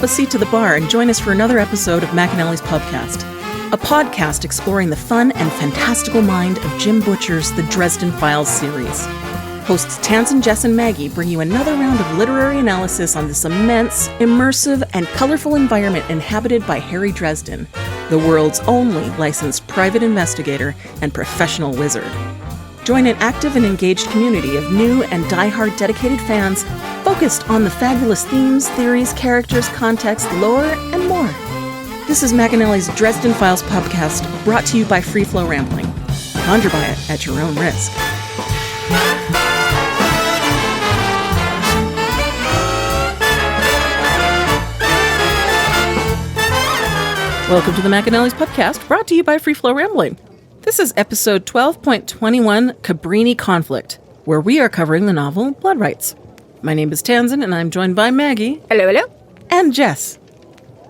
up a seat to the bar and join us for another episode of McAnally's Pubcast, a podcast exploring the fun and fantastical mind of Jim Butcher's The Dresden Files series. Hosts Tansen, Jess, and Maggie bring you another round of literary analysis on this immense, immersive, and colorful environment inhabited by Harry Dresden, the world's only licensed private investigator and professional wizard. Join an active and engaged community of new and die-hard dedicated fans focused on the fabulous themes, theories, characters, context, lore, and more. This is McAnally's Dresden Files Pubcast, brought to you by Free Flow Rambling. Conjure by it at your own risk. Welcome to the McAnally's Pubcast, brought to you by Free Flow Rambling. This is episode 12.21, Cabrini-Conflict, where we are covering the novel Blood Rites. My name is Tansen, and I'm joined by Maggie. Hello, hello. And Jess.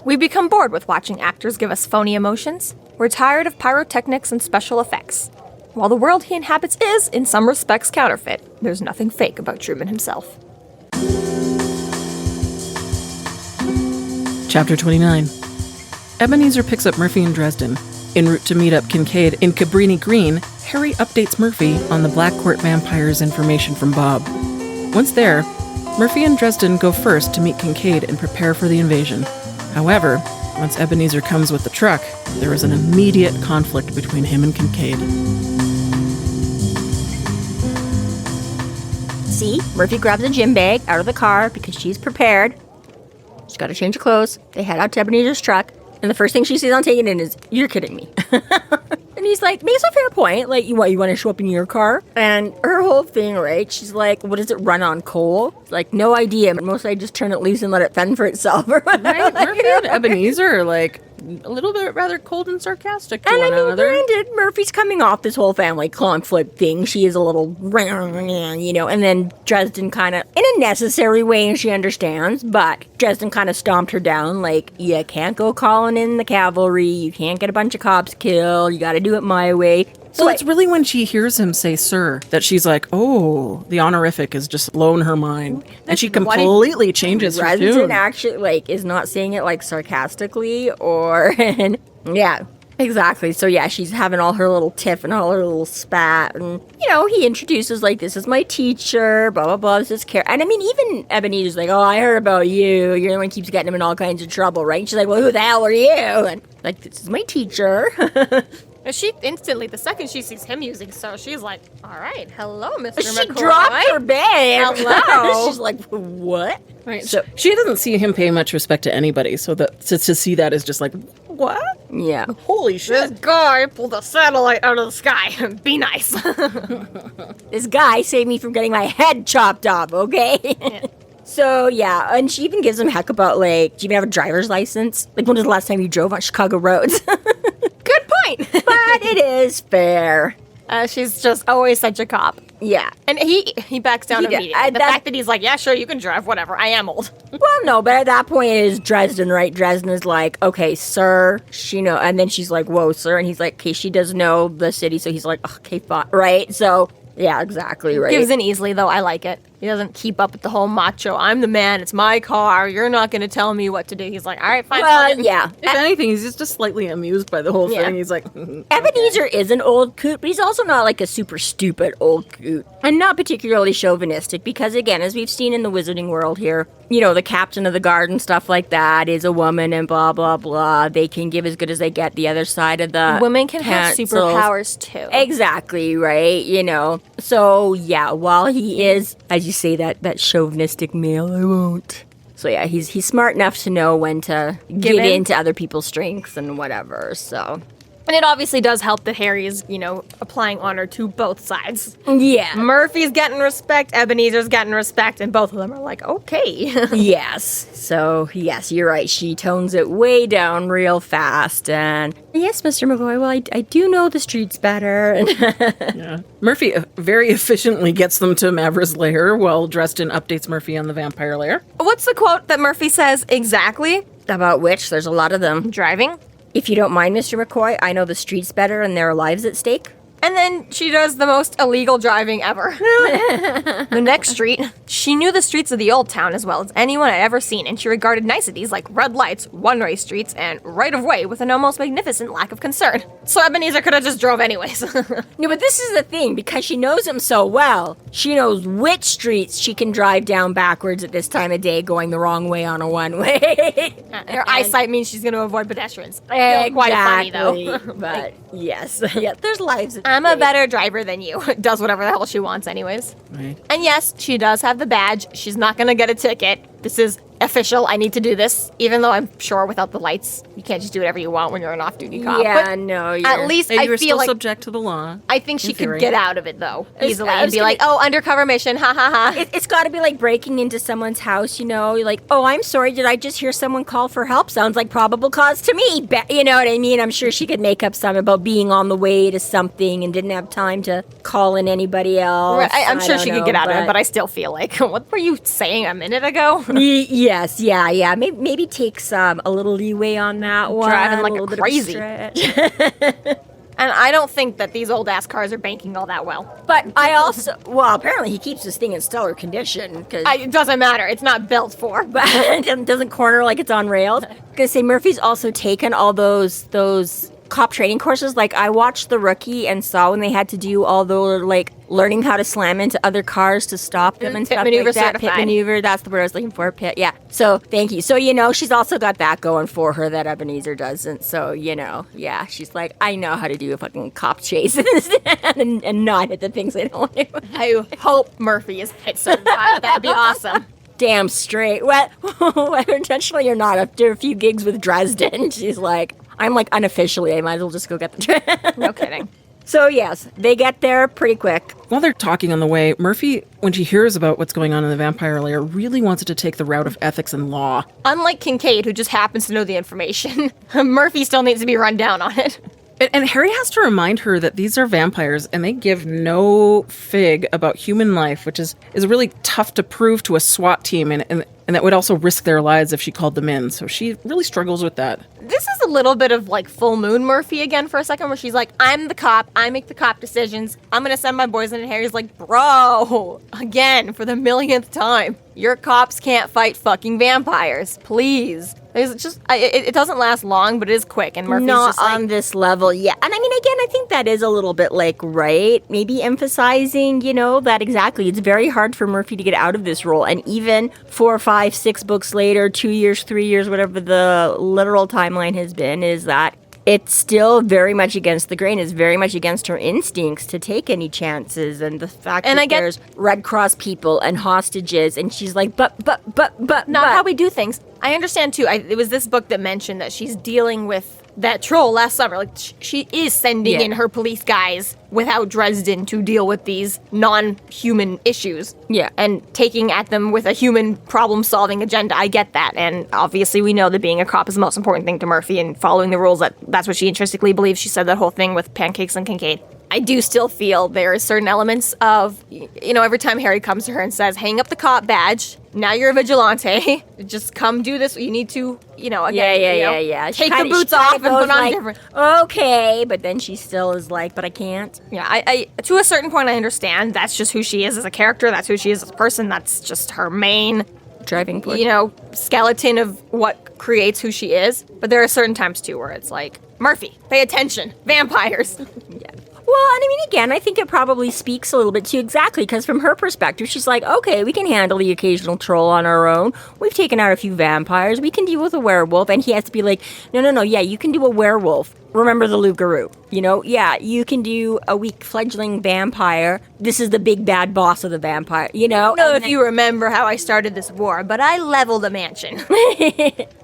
We've become bored with watching actors give us phony emotions. We're tired of pyrotechnics and special effects. While the world he inhabits is, in some respects, counterfeit, there's nothing fake about Truman himself. Chapter 29. Ebenezer picks up Murphy and Dresden. En route to meet up Kincaid in Cabrini-Green, Harry updates Murphy on the Black Court vampires' information from Bob. Once there, Murphy and Dresden go first to meet Kincaid and prepare for the invasion. However, once Ebenezer comes with the truck, there is an immediate conflict between him and Kincaid. See, Murphy grabs a gym bag out of the car because she's prepared. She's got to change her clothes. They head out to Ebenezar's truck. And the first thing she sees on taking in is, "You're kidding me." And he's like, makes a fair point. Like, you want to show up in your car? And her whole thing, right? She's like, what does it run on, coal? Like, no idea. Mostly I just turn it loose and let it fend for itself. Right? Murphy and Ebenezer are like a little bit rather cold and sarcastic to and one another. Granted, Murphy's coming off this whole family conflict thing. She is a little, and then Dresden kind of, in a necessary way, and she understands, but Dresden kind of stomped her down, like, you can't go calling in the cavalry, you can't get a bunch of cops killed, you gotta do it my way. So it's really when she hears him say "sir" that she's like, oh, the honorific has just blown her mind. And she completely changes her tune. Dresden actually, is not saying it, sarcastically or... yeah, exactly. So, yeah, she's having all her little tiff and all her little spat. And, he introduces, this is my teacher, blah, blah, blah, this is Kara. And, even Ebenezer's like, oh, I heard about you. You're the one who keeps getting him in all kinds of trouble, right? And she's like, well, who the hell are you? And, this is my teacher. She instantly, the second she sees him using so, she's like, all right, hello, Mr. McCoy. She dropped her bag. Hello. She's like, what? Right. So she doesn't see him pay much respect to anybody, so that to see that is just like, what? Yeah. Holy shit. This guy pulled a satellite out of the sky. Be nice. This guy saved me from getting my head chopped off, okay? Yeah. So, yeah, and she even gives him heck about, do you even have a driver's license? When was the last time you drove on Chicago roads? Good point. But it is fair. She's just always such a cop. Yeah. And he backs down immediately. The fact that he's like, yeah, sure, you can drive, whatever, I am old. Well, no, but at that point it is Dresden, right? Dresden is like, okay, sir, and then she's like, whoa, sir, and he's like, okay, she does know the city, so he's like, okay, fine, right? So, yeah, exactly, right? Gives in easily, though, I like it. He doesn't keep up with the whole macho, I'm the man, it's my car, you're not going to tell me what to do. He's like, all right, fine. Yeah. If anything, he's just slightly amused by the whole thing. He's like... Ebenezer is an old coot, but he's also not a super stupid old coot. And not particularly chauvinistic, because again, as we've seen in the wizarding world here, the captain of the guard and stuff like that is a woman and blah, blah, blah. They can give as good as they get the other side of the women can have superpowers, too. Exactly, right? So, yeah, while he is, as you say, that chauvinistic male, I won't. So, yeah, he's smart enough to know when to give in to other people's strengths and whatever, so... And it obviously does help that Harry is, applying honor to both sides. Yeah. Murphy's getting respect, Ebenezer's getting respect, and both of them are like, okay. Yes. So, yes, you're right. She tones it way down real fast. And, yes, Mr. McCoy, well, I do know the streets better. Yeah. Murphy very efficiently gets them to Mavra's lair while Dresden updates Murphy on the vampire lair. What's the quote that Murphy says exactly? About which? There's a lot of them. Driving? If you don't mind, Mr. McCoy, I know the streets better and there are lives at stake. And then she does the most illegal driving ever. The next street, she knew the streets of the old town as well as anyone had ever seen, and she regarded niceties like red lights, one-way streets, and right-of-way with an almost magnificent lack of concern. So Ebenezer could have just drove anyways. No, but this is the thing, because she knows him so well, she knows which streets she can drive down backwards at this time of day going the wrong way on a one-way. Her eyesight means she's going to avoid pedestrians. Exactly, Quite funny, though. But yes, yeah, there's lives at I'm a stake. better driver than you. Does whatever the hell she wants anyways. Right. And yes, she does have the badge. She's not going to get a ticket. This is official. I need to do this. Even though I'm sure without the lights, you can't just do whatever you want when you're an off-duty cop. Yeah, But no, at least And I you're feel still like subject to the law. I think she in could theory. get out of it though easily I and was be like, gonna- "Oh, undercover mission, ha ha ha." It's got to be like breaking into someone's house, you know, you're like, oh, I'm sorry, did I just hear someone call for help? Sounds like probable cause to me. You know what I mean? I'm sure she could make up some about being on the way to something and didn't have time to call in anybody else. Right, I'm I sure don't she could know, get out of it, but I still feel like, what were you saying a minute ago? Yes, yeah. Maybe take some a little leeway on that one. Driving like little a bit of crazy. stretch. And I don't think that these old ass cars are banking all that well. But I also, well, apparently he keeps this thing in stellar condition because It doesn't matter. It's not built for. it doesn't corner like it's on rails. Gonna say Murphy's also taken all those cop training courses. Like I watched The Rookie and saw when they had to do all the like learning how to slam into other cars to stop them and Pit stuff maneuver like that. certified. Pit maneuver, that's the word I was looking for. Pit, yeah. So thank you. So she's also got that going for her that Ebenezer doesn't. So yeah, she's like, I know how to do a fucking cop chase and not hit the things I don't want to. I hope Murphy is hit certified. That'd be awesome. Damn straight. What? Whether intentionally or not, after a few gigs with Dresden, she's like, I'm like unofficially, I might as well just go get the No kidding. So yes, they get there pretty quick. While they're talking on the way, Murphy, when she hears about what's going on in the vampire lair, really wants it to take the route of ethics and law. Unlike Kincaid, who just happens to know the information, Murphy still needs to be run down on it. And Harry has to remind her that these are vampires and they give no fig about human life, which is really tough to prove to a SWAT team, and that would also risk their lives if she called them in. So she really struggles with that. This is a little bit of like full moon Murphy again for a second, where she's like, I'm the cop, I make the cop decisions, I'm gonna send my boys in. And Harry's like, bro, again, for the millionth time, your cops can't fight fucking vampires, please. It's just, it doesn't last long, but it is quick, and Murphy's Not just like, on this level, yeah. And I mean, again, I think that is a little bit like, right? Maybe emphasizing, that exactly. It's very hard for Murphy to get out of this role. And even 4, 5, 6 books later, 2 years, 3 years, whatever the literal timeline has been, is that it's still very much against the grain. It's very much against her instincts to take any chances. And the fact that there's Red Cross people and hostages, and she's like, but. not how we do things. I understand too. It was this book that mentioned that she's dealing with that troll last summer. Like she is sending in her police guys without Dresden to deal with these non-human issues. Yeah. And taking at them with a human problem-solving agenda. I get that. And obviously we know that being a cop is the most important thing to Murphy, and following the rules, that's what she intrinsically believes. She said that whole thing with pancakes and Kincaid. I do still feel there are certain elements of, every time Harry comes to her and says, hang up the cop badge, now you're a vigilante, just come do this, you need to, again, Yeah. take the boots off and put on different. Okay, but then she still is like, but I can't. Yeah, I to a certain point I understand. That's just who she is as a character, that's who she is as a person, that's just her main Driving force. skeleton of what creates who she is. But there are certain times too where it's like, Murphy, pay attention, vampires. Yeah. Well, and I mean, again, I think it probably speaks a little bit to exactly, because from her perspective, she's like, okay, we can handle the occasional troll on our own. We've taken out a few vampires. We can deal with a werewolf. And he has to be like, no, yeah, you can do a werewolf. Remember the Loup-Garou. Yeah, you can do a weak fledgling vampire. This is the big bad boss of the vampire, I don't know if you remember how I started this war, but I leveled a mansion.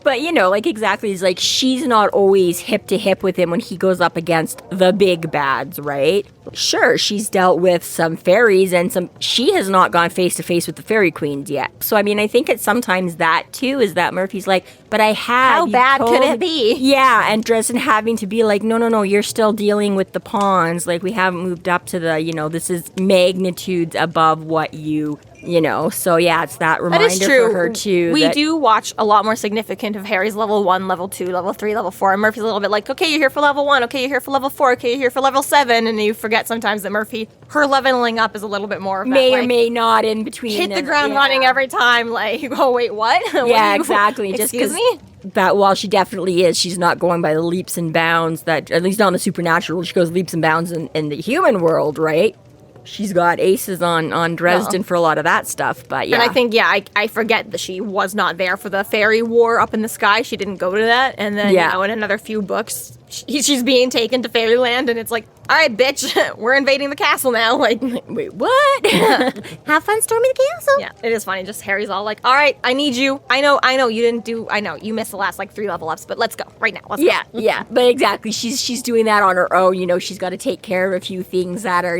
But, exactly, it's like she's not always hip to hip with him when he goes up against the big bads, right? Sure, she's dealt with some fairies and she has not gone face to face with the fairy queens yet. So, I mean, I think it's sometimes that, too, is that Murphy's like, but I have. How bad could it be? Yeah, and Dresden having to be like, no, you're still dealing with the pawns. Like, we haven't moved up to the, this is magnitudes above what you So yeah, it's that That reminder is true. for her too. We that- do watch a lot more significant of Harry's level 1, level 2, level 3, level 4. And Murphy's a little bit like, okay, you're here for level 1. Okay, you're here for level 4. Okay, you're here for level 7. And you forget sometimes that Murphy, her leveling up is a little bit more of that, may or like, may not in between. hit the ground running every time. Like, oh, wait, what? Yeah, exactly. Just Excuse 'cause me? that while she definitely is, she's not going by the leaps and bounds that, at least not in the supernatural, she goes leaps and bounds in the human world, right? She's got aces on Dresden for a lot of that stuff, but yeah. And I think, I forget that she was not there for the fairy war up in the sky. She didn't go to that. And then, in another few books, she's being taken to fairyland, and it's like, all right, bitch, we're invading the castle now. Like, wait, what? Have fun storming the castle. yeah, it is funny. Just Harry's all like, all right, I need you. I know you missed the last, 3 level ups, but let's go right now. Let's Yeah, go. yeah, but exactly. She's doing that on her own. She's got to take care of a few things that are,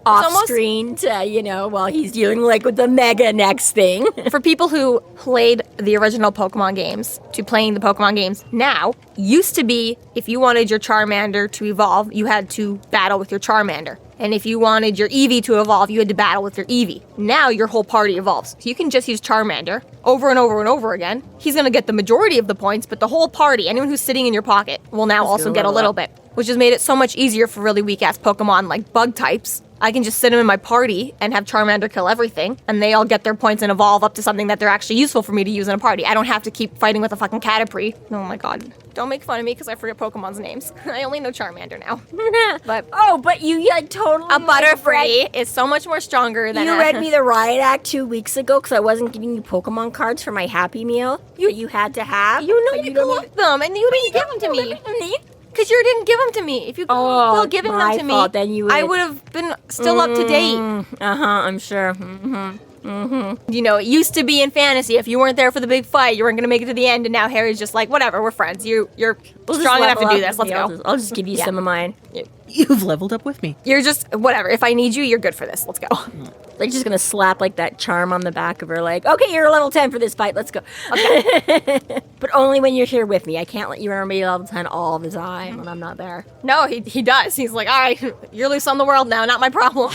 off almost- screen to, while he's dealing with the mega next thing. For people who played the original Pokemon games to playing the Pokemon games now, used to be if you wanted your Charmander to evolve, you had to battle with your Charmander. And if you wanted your Eevee to evolve, you had to battle with your Eevee. Now your whole party evolves. So you can just use Charmander over and over and over again. He's going to get the majority of the points, but the whole party, anyone who's sitting in your pocket, will now also get a little bit. Which has made it so much easier for really weak-ass Pokemon like bug types. I can just sit them in my party and have Charmander kill everything, and they all get their points and evolve up to something that they're actually useful for me to use in a party. I don't have to keep fighting with a fucking Caterpie. Oh my god. Don't make fun of me because I forget Pokemon's names. I only know Charmander now. But you totally... A Butterfree is so much more stronger than You a... read me the Riot Act 2 weeks ago because I wasn't giving you Pokemon cards for my Happy Meal that you had to have. You know but you don't collect them, and you didn't give them to me. Because you didn't give them to me. If you were still giving them my to me, fault, then you I would- would have been still up to date. I'm sure. It used to be in fantasy, if you weren't there for the big fight, you weren't going to make it to the end, and now Harry's just like, whatever, we're friends. You're We'll strong enough to level do up this. with Let's me. go. I'll just give you some of mine. You've leveled up with me. You're just, whatever. If I need you, you're good for this. Let's go. Like, just gonna slap that charm on the back of her, like, okay, you're level 10 for this fight, let's go. Okay. But only when you're here with me. I can't let you remember me level 10 all the time when I'm not there. No, he does. He's like, all right, you're loose on the world now, not my problem.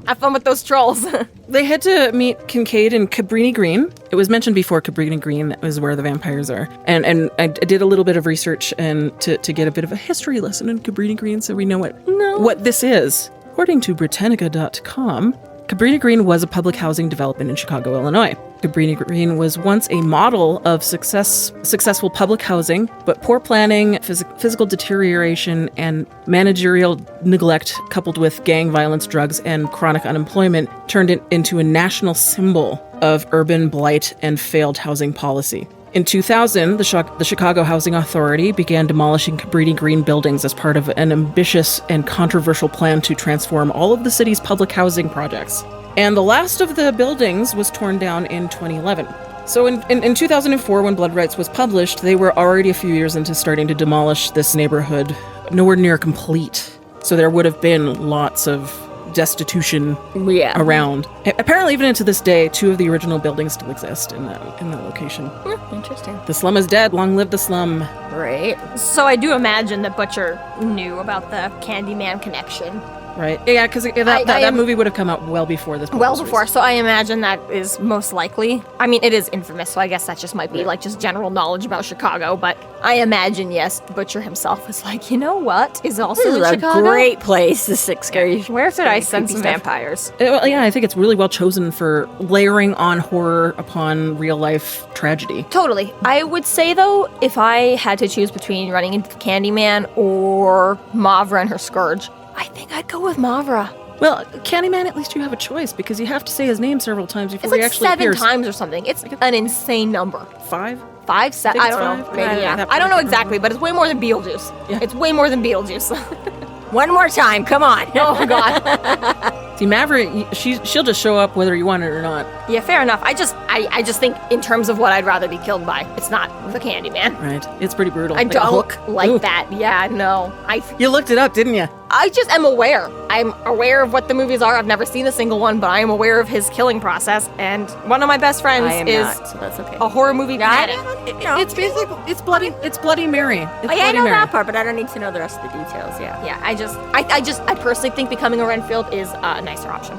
Have fun with those trolls. They had to meet Kincaid and Cabrini-Green. It was mentioned before Cabrini-Green, that was where the vampires are. And I did a little bit of research and to get a bit of a history lesson in Cabrini-Green so we know what this is. According to Britannica.com, Cabrini-Green was a public housing development in Chicago, Illinois. Cabrini-Green was once a model of successful public housing, but poor planning, physical deterioration, and managerial neglect coupled with gang violence, drugs, and chronic unemployment turned it into a national symbol of urban blight and failed housing policy. In 2000, the Chicago Housing Authority began demolishing Cabrini-Green buildings as part of an ambitious and controversial plan to transform all of the city's public housing projects. And the last of the buildings was torn down in 2011. So in 2004, when Blood Rites was published, they were already a few years into starting to demolish this neighborhood, nowhere near complete. So there would have been lots of destitution around. Apparently, even into this day, 2 of the original buildings still exist in that location. Interesting. The slum is dead. Long live the slum. Right. So I do imagine that Butcher knew about the Candyman connection. Right. Yeah, because that movie would have come out well before this. Well before, so I imagine that is most likely. I mean, it is infamous, so I guess that just might be just general knowledge about Chicago, but I imagine, yes, Butcher himself was like, you know what is also This in is a Chicago? great place, the Six Scary. Where should I send creepy some stuff. vampires? Yeah, I think it's really well chosen for layering on horror upon real life tragedy. Totally. I would say, though, if I had to choose between running into Candyman or Mavra and her Scourge, I think I'd go with Mavra. Well, Candyman, at least you have a choice because you have to say his name several times before It's he like actually 7 appears. times or something. It's an insane number. 5? 5, 7? I I think don't it's know. 5. Maybe, Yeah, yeah. I I don't know can't exactly, but it's way more than Beetlejuice. Yeah. It's way more than Beetlejuice. One more time, come on. Oh, God. See, Maverick, she'll just show up whether you want it or not. Yeah, fair enough. I just think in terms of what I'd rather be killed by, it's not the Candyman. Right. It's pretty brutal. I Like a don't hook. like Ooh. that. Yeah, no. You looked it up, didn't you? I just am aware. I'm aware of what the movies are. I've never seen a single one, but I am aware of his killing process. And one of my best friends I am is not, so that's okay. a horror movie fanatic. It's basically it's Bloody Mary. It's Oh, yeah, I Bloody know Mary. that part, but I don't need to know the rest of the details, yeah. Yeah, I personally think becoming a Renfield is a nicer option.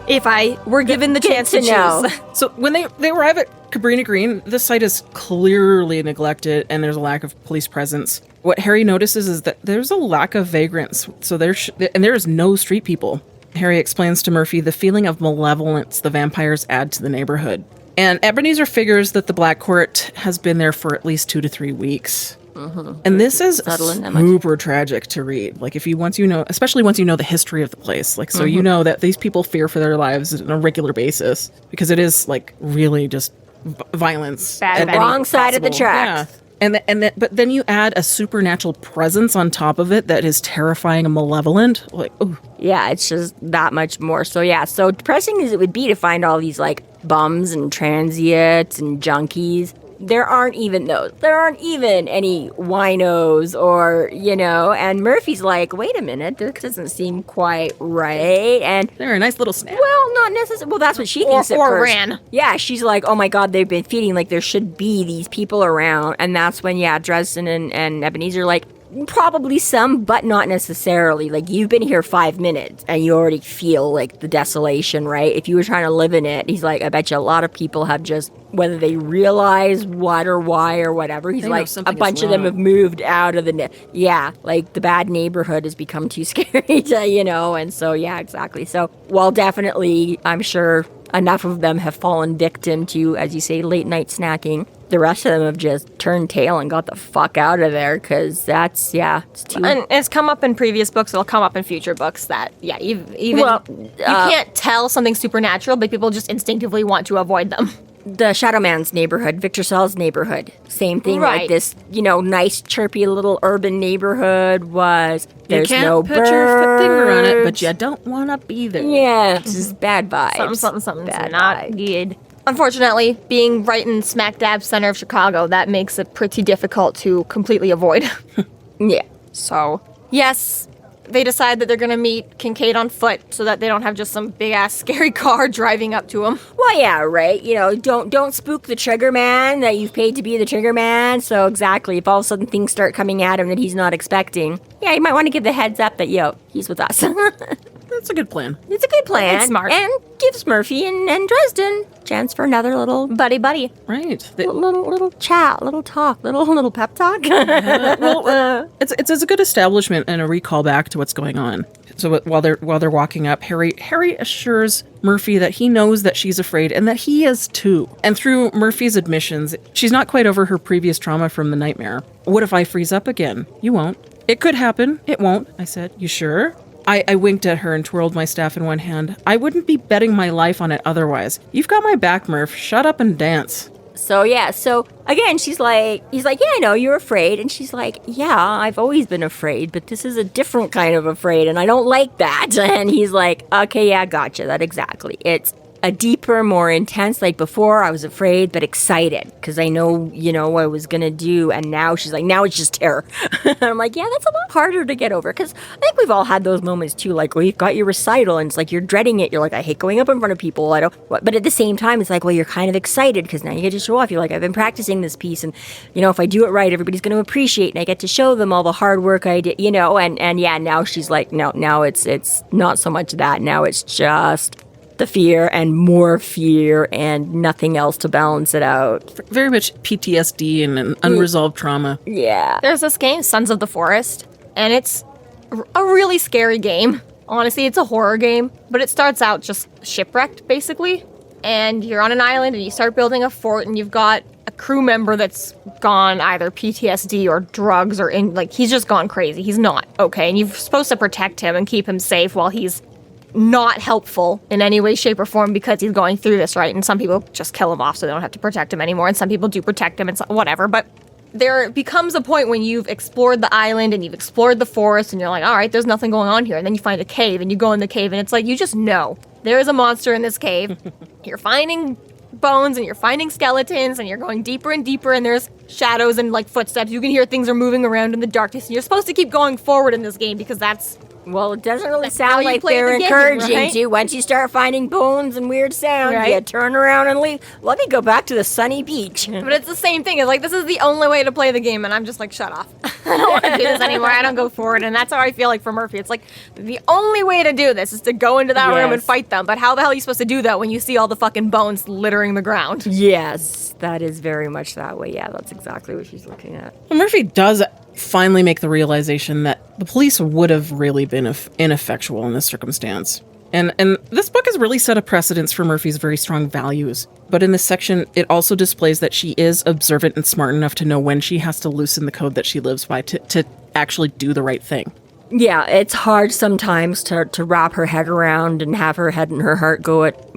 If I were given the chance to know. choose. So when they arrive at Cabrini-Green, this site is clearly neglected and there's a lack of police presence. What Harry notices is that there's a lack of vagrants, so there is no street people. Harry explains to Murphy the feeling of malevolence the vampires add to the neighborhood. And Ebenezer figures that the Black Court has been there for at least 2 to 3 weeks. Mm-hmm. And this is super tragic to read. Like, especially once you know the history of the place. Like, so you know that these people fear for their lives on a regular basis because it is, like, really just violence. Bad, wrong side of the tracks. Yeah. But then you add a supernatural presence on top of it that is terrifying and malevolent. Like, ooh. Yeah, it's just that much more. So yeah, so depressing as it would be to find all these like bums and transients and junkies, there aren't even those. There aren't even any winos or, and Murphy's like, wait a minute, this doesn't seem quite right. And they're a nice little snack. Well, not necessarily. Well, that's what she thinks at or first. ran. Yeah, she's like, oh my God, they've been feeding. Like, there should be these people around. And that's when, Dresden and Ebenezer are like, probably some, but not necessarily. Like, you've been here 5 minutes and you already feel like the desolation, right? If you were trying to live in it, he's like, I bet you a lot of people have just, whether they realize what or why or whatever, he's like, a bunch of them have moved out of like the bad neighborhood has become too scary to, and so, yeah, exactly. So, while definitely, I'm sure enough of them have fallen victim to, as you say, late night snacking, the rest of them have just turned tail and got the fuck out of there because it's too... And it's come up in previous books, it'll come up in future books that, you can't tell something supernatural, but people just instinctively want to avoid them. The Shadow Man's neighborhood, Victor Saul's neighborhood, same thing. Right. Like this, nice, chirpy little urban neighborhood was. There's no birds. You can't put your finger on it, but you don't want to be there. Yeah, it's just bad vibes. Something. Bad Not vibes. good. Unfortunately, being right in smack dab center of Chicago, that makes it pretty difficult to completely avoid. Yeah. So, yes, they decide that they're going to meet Kincaid on foot so that they don't have just some big-ass scary car driving up to him. Well, yeah, right. Don't spook the trigger man that you've paid to be the trigger man. So exactly, if all of a sudden things start coming at him that he's not expecting, you might want to give the heads up that, he's with us. That's a good plan. It's a good plan. It's smart. And gives Murphy and Dresden chance for another little buddy. Right. Little chat, little talk, little pep talk. It's a good establishment and a recall back to what's going on. So while they're walking up, Harry assures Murphy that he knows that she's afraid and that he is too. And through Murphy's admissions, she's not quite over her previous trauma from the nightmare. What if I freeze up again? You won't. It could happen. It won't. I said, you sure? I winked at her and twirled my staff in one hand. I wouldn't be betting my life on it otherwise. You've got my back, Murph. Shut up and dance. So again, he's like, yeah, I know you're afraid. And she's like, yeah, I've always been afraid, but this is a different kind of afraid and I don't like that. And he's like, okay, yeah, gotcha. That exactly. It's a deeper, more intense, like before I was afraid, but excited because I know, what I was going to do. And now she's like, now it's just terror. I'm like, yeah, that's a lot harder to get over because I think we've all had those moments too. Like, well, you've got your recital and it's like, you're dreading it. You're like, I hate going up in front of people. But at the same time, it's like, well, you're kind of excited because now you get to show off. You're like, I've been practicing this piece and, if I do it right, everybody's going to appreciate and I get to show them all the hard work I did, and yeah, now she's like, no, now it's not so much that. Now it's just the fear and more fear and nothing else to balance it out. Very much PTSD and an unresolved trauma. Yeah. There's this game, Sons of the Forest, and it's a really scary game. Honestly, it's a horror game, but it starts out just shipwrecked, basically. And you're on an island and you start building a fort and you've got a crew member that's gone either PTSD or drugs or he's just gone crazy. He's not okay. And you're supposed to protect him and keep him safe while he's not helpful in any way, shape, or form because he's going through this, right? And some people just kill him off so they don't have to protect him anymore, and some people do protect him and whatever. But there becomes a point when you've explored the island and you've explored the forest and you're like, all right, there's nothing going on here. And then you find a cave and you go in the cave and it's like, you just know there is a monster in this cave. You're finding bones and you're finding skeletons and you're going deeper and deeper and there's shadows and footsteps. You can hear things are moving around in the darkness and you're supposed to keep going forward in this game because that's... Well, it doesn't really sound like they're encouraging you. Once you start finding bones and weird sounds, you turn around and leave. Let me go back to the sunny beach. But it's the same thing. It's like, this is the only way to play the game, and I'm just like, shut off. I don't want to do this anymore. I don't go for it. And that's how I feel like for Murphy. It's like the only way to do this is to go into that room and fight them. But how the hell are you supposed to do that when you see all the fucking bones littering the ground? Yes, that is very much that way. Yeah, that's exactly what she's looking at. Well, Murphy does finally make the realization that the police would have really been ineffectual in this circumstance. And this book has really set a precedence for Murphy's very strong values. But in this section, it also displays that she is observant and smart enough to know when she has to loosen the code that she lives by to actually do the right thing. Yeah, it's hard sometimes to wrap her head around and have her head and her heart go at,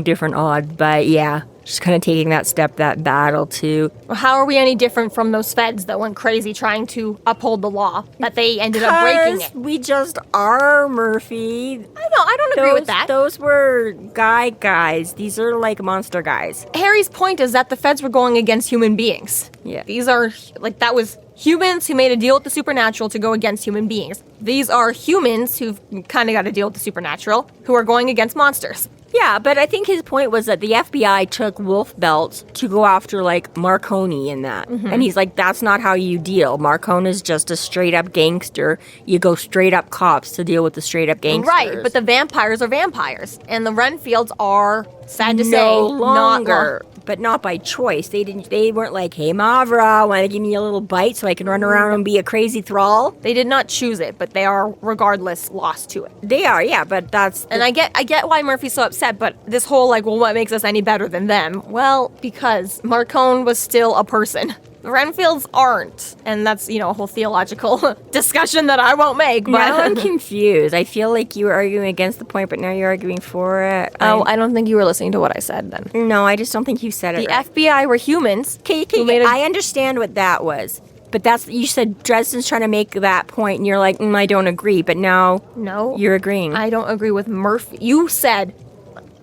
different odds. But yeah, she's kind of taking that battle too. How are we any different from those feds that went crazy trying to uphold the law, that they ended up breaking it? We just are, Murphy. I don't agree with that. Those were guys. These are like monster guys. Harry's point is that the feds were going against human beings. Yeah. These are, that was humans who made a deal with the supernatural to go against human beings. These are humans who've kind of got a deal with the supernatural who are going against monsters. Yeah, but I think his point was that the FBI took Wolf Belt to go after, Marconi and that. Mm-hmm. And he's like, that's not how you deal. Marconi is just a straight-up gangster. You go straight-up cops to deal with the straight-up gangsters. Right, but the vampires are vampires. And the Renfields are, sad to say, no longer. But not by choice. They weren't like, hey, Mavra, want to give me a little bite so I can run around and be a crazy thrall? They did not choose it, but they are, regardless, lost to it. They are, yeah, but that's... And I get why Murphy's so upset, but this whole, what makes us any better than them? Well, because Marcone was still a person. The Renfields aren't. And that's, a whole theological discussion that I won't make. But now I'm confused. I feel like you were arguing against the point, but now you're arguing for it. I don't think you were listening to what I said then. No, I just don't think you said it right. The FBI were humans. I understand what that was. But you said Dresden's trying to make that point, and you're like, I don't agree. But now you're agreeing. I don't agree with Murphy. You said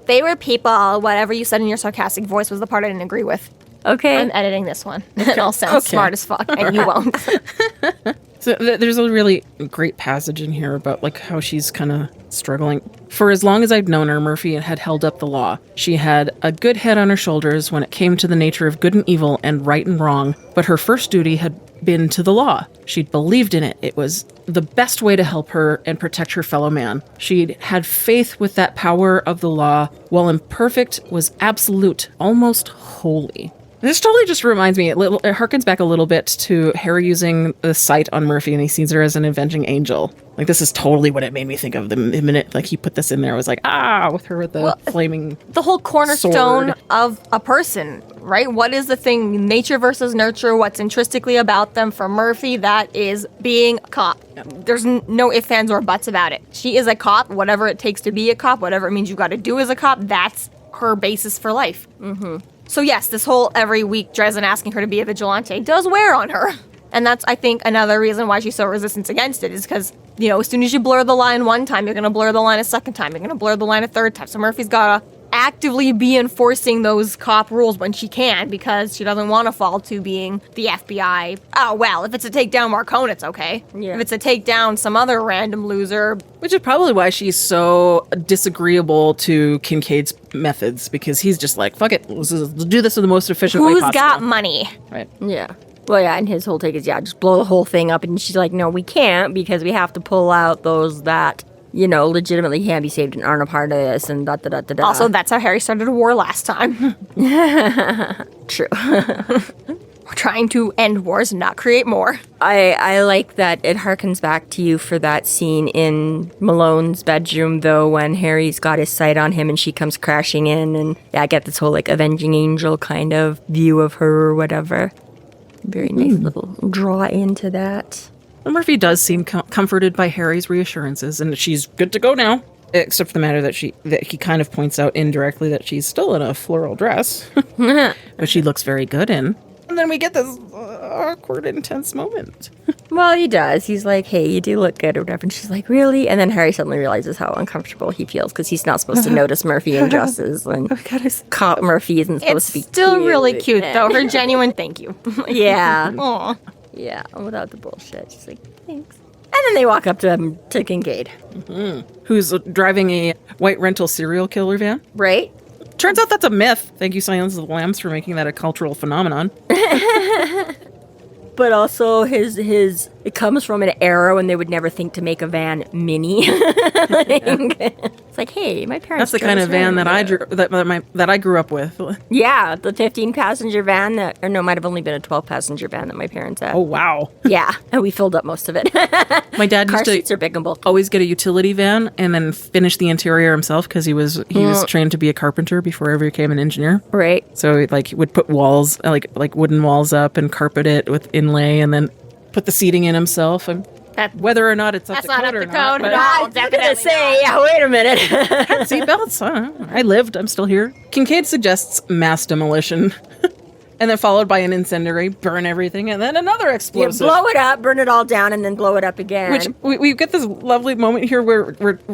they were people, whatever you said in your sarcastic voice was the part I didn't agree with. Okay. I'm editing this one. And I'll sound smart as fuck, and you won't. So there's a really great passage in here about how she's kind of struggling. For as long as I've known her, Murphy had held up the law. She had a good head on her shoulders when it came to the nature of good and evil and right and wrong, but her first duty had been to the law. She'd believed in it. It was the best way to help her and protect her fellow man. She'd had faith with that power of the law, while imperfect was absolute, almost holy. This totally just reminds me, it harkens back a little bit to Harry using the sight on Murphy, and he sees her as an avenging angel. This is totally what it made me think of the minute, he put this in there. I was like, with her with the flaming the whole cornerstone sword. Of a person, right? What is the thing? Nature versus nurture, what's intrinsically about them. For Murphy, that is being a cop. Yep. There's no ifs, ands, or buts about it. She is a cop, whatever it takes to be a cop, whatever it means you got to do as a cop, that's her basis for life. Mm-hmm. So yes, this whole every week Dresden asking her to be a vigilante does wear on her. And that's, I think, another reason why she's so resistant against it is because, as soon as you blur the line one time, you're going to blur the line a second time. You're going to blur the line a third time. So Murphy's got to actively be enforcing those cop rules when she can because she doesn't want to fall to being the FBI. Oh, well, if it's a takedown Marcone, it's okay. Yeah. If it's a takedown some other random loser. Which is probably why she's so disagreeable to Kincaid's methods, because he's just like, fuck it, let's do this in the most efficient way possible. Who's got money? Right. Yeah. Well, yeah, and his whole take is, just blow the whole thing up. And she's like, no, we can't because we have to pull out those that, legitimately can't be saved and aren't a part of this and da-da-da-da-da. Also, that's how Harry started a war last time. True. We're trying to end wars, not create more. I like that it harkens back to you for that scene in Malone's bedroom, though, when Harry's got his sight on him and she comes crashing in. And I get this whole, avenging angel kind of view of her or whatever. Very nice little draw into that. Well, Murphy does seem comforted by Harry's reassurances, and she's good to go now. Except for the matter that he kind of points out indirectly that she's still in a floral dress, but she looks very good in. And then we get this awkward, intense moment. Well, he does. He's like, hey, you do look good or whatever. And she's like, really? And then Harry suddenly realizes how uncomfortable he feels because he's not supposed to notice Murphy in dresses. And cop Murphy isn't supposed to be still cute. Really cute, though. Her genuine thank you. Yeah. Aw. Yeah, without the bullshit. She's like, thanks. And then they walk up to Kincaid. Mm-hmm. Who's driving a white rental serial killer van. Right. Turns out that's a myth. Thank you, Silence of the Lambs, for making that a cultural phenomenon. But also it comes from an era when they would never think to make a van mini. It's like, hey, my parents. That's the kind of van that I grew up with. Yeah, the 15-passenger van might have only been a 12-passenger van that my parents had. Oh wow. Yeah, and we filled up most of it. My dad Car used seats to are big and bulky. always get a utility van and then finish the interior himself because he was trained to be a carpenter before he ever became an engineer. Right. So he would put walls like wooden walls up and carpet it with inlay and then put the seating in himself. And whether or not it's up to code or not. But I was gonna say, yeah, wait a minute. Seatbelts. I lived. I'm still here. Kincaid suggests mass demolition. And then followed by an incendiary, burn everything, and then another explosive. You blow it up, burn it all down, and then blow it up again. Which we get this lovely moment here where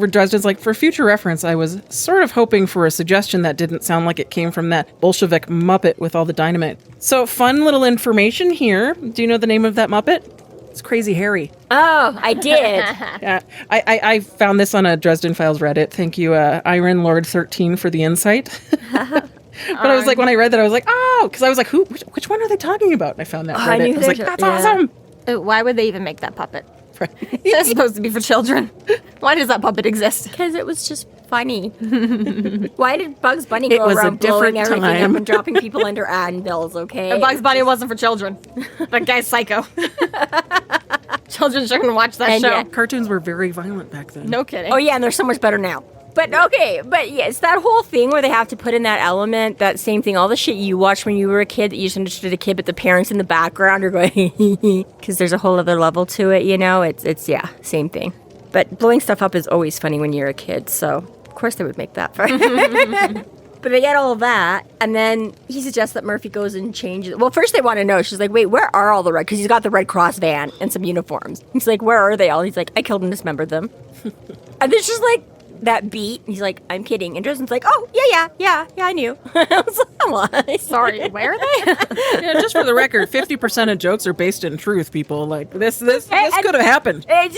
Dresden's like, for future reference, I was sort of hoping for a suggestion that didn't sound like it came from that Bolshevik Muppet with all the dynamite. So fun little information here. Do you know the name of that Muppet? It's Crazy Harry. Oh, I did. Yeah, I found this on a Dresden Files Reddit. Thank you, Iron Lord 13 for the insight. But I was like, when I read that, I was like, oh, because I was like, which one are they talking about? And I found that Reddit. I was like, that's awesome. Why would they even make that puppet? Right. It's supposed to be for children. Why does that puppet exist? Because it was just funny. Why did Bugs Bunny go was a around blowing different everything time. up and dropping people under anvils, okay? Bugs Bunny wasn't for children. That guy's psycho. Children shouldn't watch that And show. yet- Cartoons were very violent back then. No kidding. Oh, yeah, and they're so much better now. But okay, but yeah, it's that whole thing where they have to put in that element, that same thing, all the shit you watched when you were a kid that you just understood a kid, but the parents in the background are going, because there's a whole other level to it, you know? It's yeah, same thing. But blowing stuff up is always funny when you're a kid, so of course they would make that fun. But they get all of that, and then he suggests that Murphy goes and changes. Well, first they want to know. She's like, wait, where are all the Red? Because he's got the Red Cross van and some uniforms. He's like, where are they all? He's like, I killed and dismembered them. And there's just like that beat. He's like, I'm kidding. And Dresden's like, oh, yeah, I knew. I was like, come on. Sorry, where are they? Yeah, just for the record, 50% of jokes are based in truth, people. Like, this could have happened. I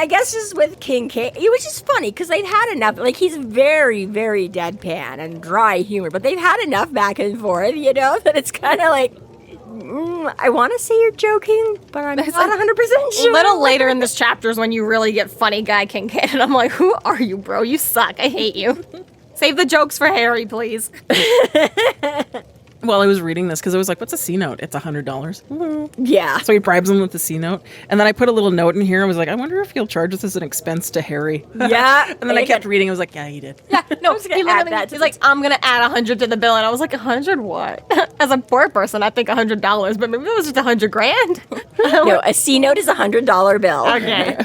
guess just with Kincaid, it was just funny because they'd had enough. Like, he's very, very deadpan and dry humor, but they've had enough back and forth, you know, that it's kind of like, I want to say you're joking, but I'm not 100% sure. A little later in this chapter is when you really get funny guy Kincaid, and I'm like, who are you, bro? You suck. I hate you. Save the jokes for Harry, please. Well, I was reading this because I was like, what's a C note? It's $100. Yeah. So he bribes him with the C note. And then I put a little note in here. I was like, I wonder if he'll charge this as an expense to Harry. Yeah. And then I kept reading. I was like, yeah, he did. Yeah, no, gonna he add literally, that to he's like, I'm going to add 100 to the bill. And I was like, 100 what? As a poor person, I think $100, but maybe it was just 100 grand. No, a C note is a $100 bill. Okay.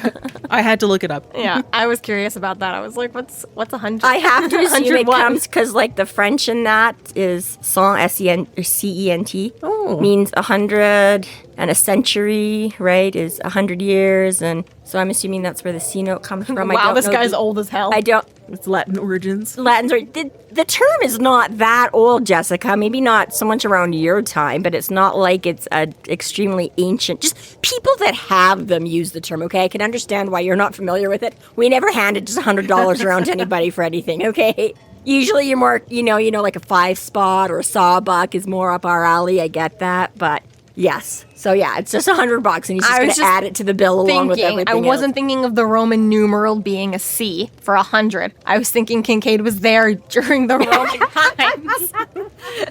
I had to look it up. Yeah, I was curious about that. I was like, what's 100? I have to assume 100 it what? comes because, like, the French in that is cent, S-E-N, or C-E-N-T. Oh. Means 100, and a century, right, is 100 years. And so I'm assuming that's where the C note comes from. I Wow, don't this know guy's the- old as hell. I don't. It's Latin origins. Latin's right. The term is not that old, Jessica. Maybe not so much around your time, but it's not like it's a extremely ancient. Just people that have them use the term, okay? I can understand why you're not familiar with it. We never handed just $100 around to anybody for anything, okay? Usually you're more, you know, like a 5-spot or a sawbuck is more up our alley. I get that, but yes. So yeah, it's just $100 and he's just going to add it to the bill along with everything I wasn't else. thinking of the Roman numeral being a C for 100. I was thinking Kincaid was there during the Roman times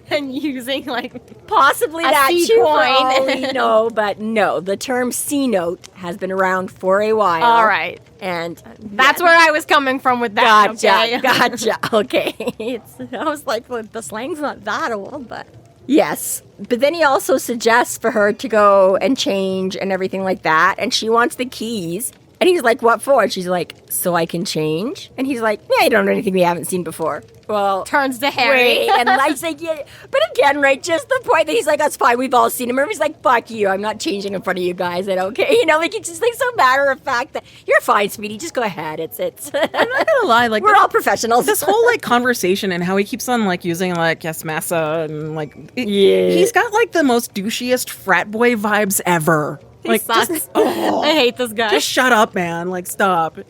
and using like Possibly a that C too, for coin. all we know, but no, the term C note has been around for a while. All right. And That's where I was coming from with that. Gotcha, Okay? gotcha. Okay. I was like, well, the slang's not that old, but... Yes. But then he also suggests for her to go and change and everything like that, and she wants the keys. And he's like, what for? And she's like, so I can change? And he's like, yeah, you don't know anything we haven't seen before. Well... Turns to Harry. Wait, and I like, yeah, but again, right, just the point that he's like, that's fine, we've all seen him. Murphy's like, fuck you, I'm not changing in front of you guys, I don't care. You know, like, it's just like so matter of fact that you're fine, sweetie, just go ahead. It's I'm not gonna lie, like we're all professionals. this whole like conversation and how he keeps on like using like yes massa and like Yeah. he's got like the most douchiest frat boy vibes ever. He Like sucks. just, oh, I hate this guy. just shut up, man. Like stop. But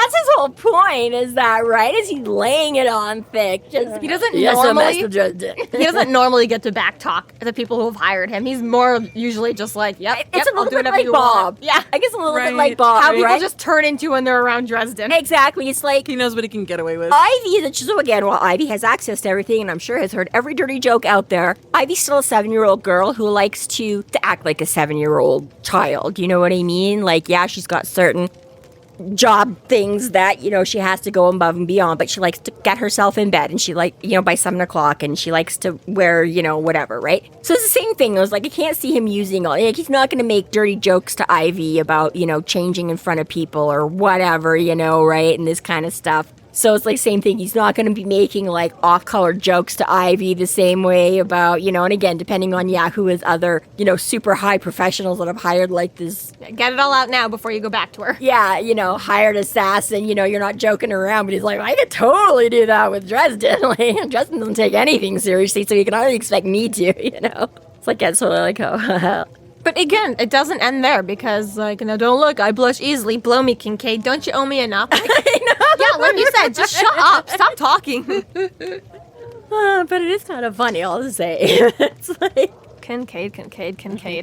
That's his whole point, is that, right? Is he laying it on thick? Just, He doesn't yes, normally. Master Dresden. He doesn't normally get to backtalk the people who have hired him. He's more usually just like, yep, It's a I'll little do bit whatever like you Bob. want. Yeah. I guess a little bit Right. like Bob, How people right? just turn into when they're around Dresden. Exactly. It's like He knows what he can get away with. Ivy, so again, while Ivy has access to everything and I'm sure has heard every dirty joke out there, Ivy's still a 7-year-old girl who likes to act like a 7-year-old child. You know what I mean? Like, yeah, she's got certain job things that, you know, she has to go above and beyond, but she likes to get herself in bed and she by 7 o'clock, and she likes to wear, whatever, right? So it's the same thing. I was like, I can't see him using he's not going to make dirty jokes to Ivy about, changing in front of people or whatever, right? And this kind of stuff. So it's like same thing. He's not going to be making like off-color jokes to Ivy the same way about, and again, depending on, who is other, super high professionals that have hired like this. Get it all out now before you go back to her. Yeah, hired assassin, you're not joking around, but he's like, I could totally do that with Dresden. Like, Dresden doesn't take anything seriously, so you can hardly expect me to, It's like, that's sort of like, oh, But again, it doesn't end there because, don't look, I blush easily. Blow me, Kincaid. Don't you owe me enough? Like, I know. yeah, like you said, just shut up. Stop talking. But it is kind of funny, all to say. It's like, Kincaid.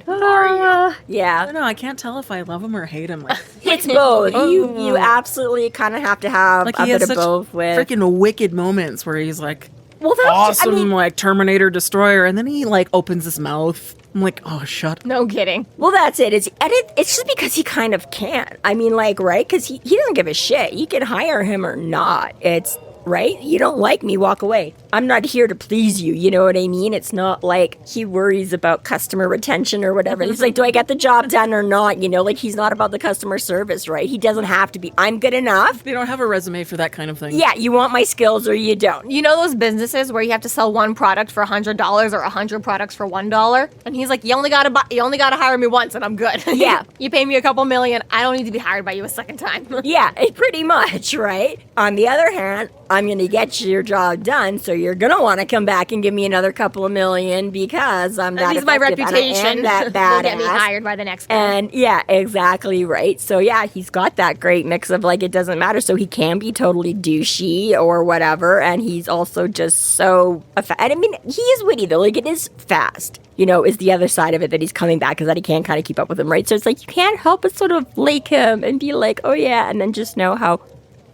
Who are you? yeah. I don't know. I can't tell if I love him or hate him. Like, It's both. You absolutely kind of have to have like a he bit has of such both with. freaking wicked moments where he's like Well, that's awesome, like Terminator Destroyer, and then he like opens his mouth. I'm like, oh, shut. No kidding. Well, that's it. It's just because he kind of can't. I mean, like, right? Because he doesn't give a shit. You can hire him or not. It's, right? You don't like me, walk away. I'm not here to please you. You know what I mean? It's not like he worries about customer retention or whatever. He's like, do I get the job done or not? Like, he's not about the customer service, right? He doesn't have to be. I'm good enough. They don't have a resume for that kind of thing. Yeah, you want my skills or you don't. You know those businesses where you have to sell one product for $100 or 100 products for $1? And he's like, you only gotta hire me once and I'm good. Yeah. You pay me a couple million, I don't need to be hired by you a second time. Yeah, pretty much, right? On the other hand, I'm going to get your job done, so you're going to want to come back and give me another couple of million because I'm that At least my effective reputation and that will get me badass. hired by the next guy. And yeah, exactly right. So yeah, he's got that great mix of like, it doesn't matter. So he can be totally douchey or whatever. And he's also just so, and I mean, he is witty though. Like, it is fast, is the other side of it that he's coming back is that he can't kind of keep up with him, right? So it's like, you can't help but sort of like him and be like, oh yeah. And then just know how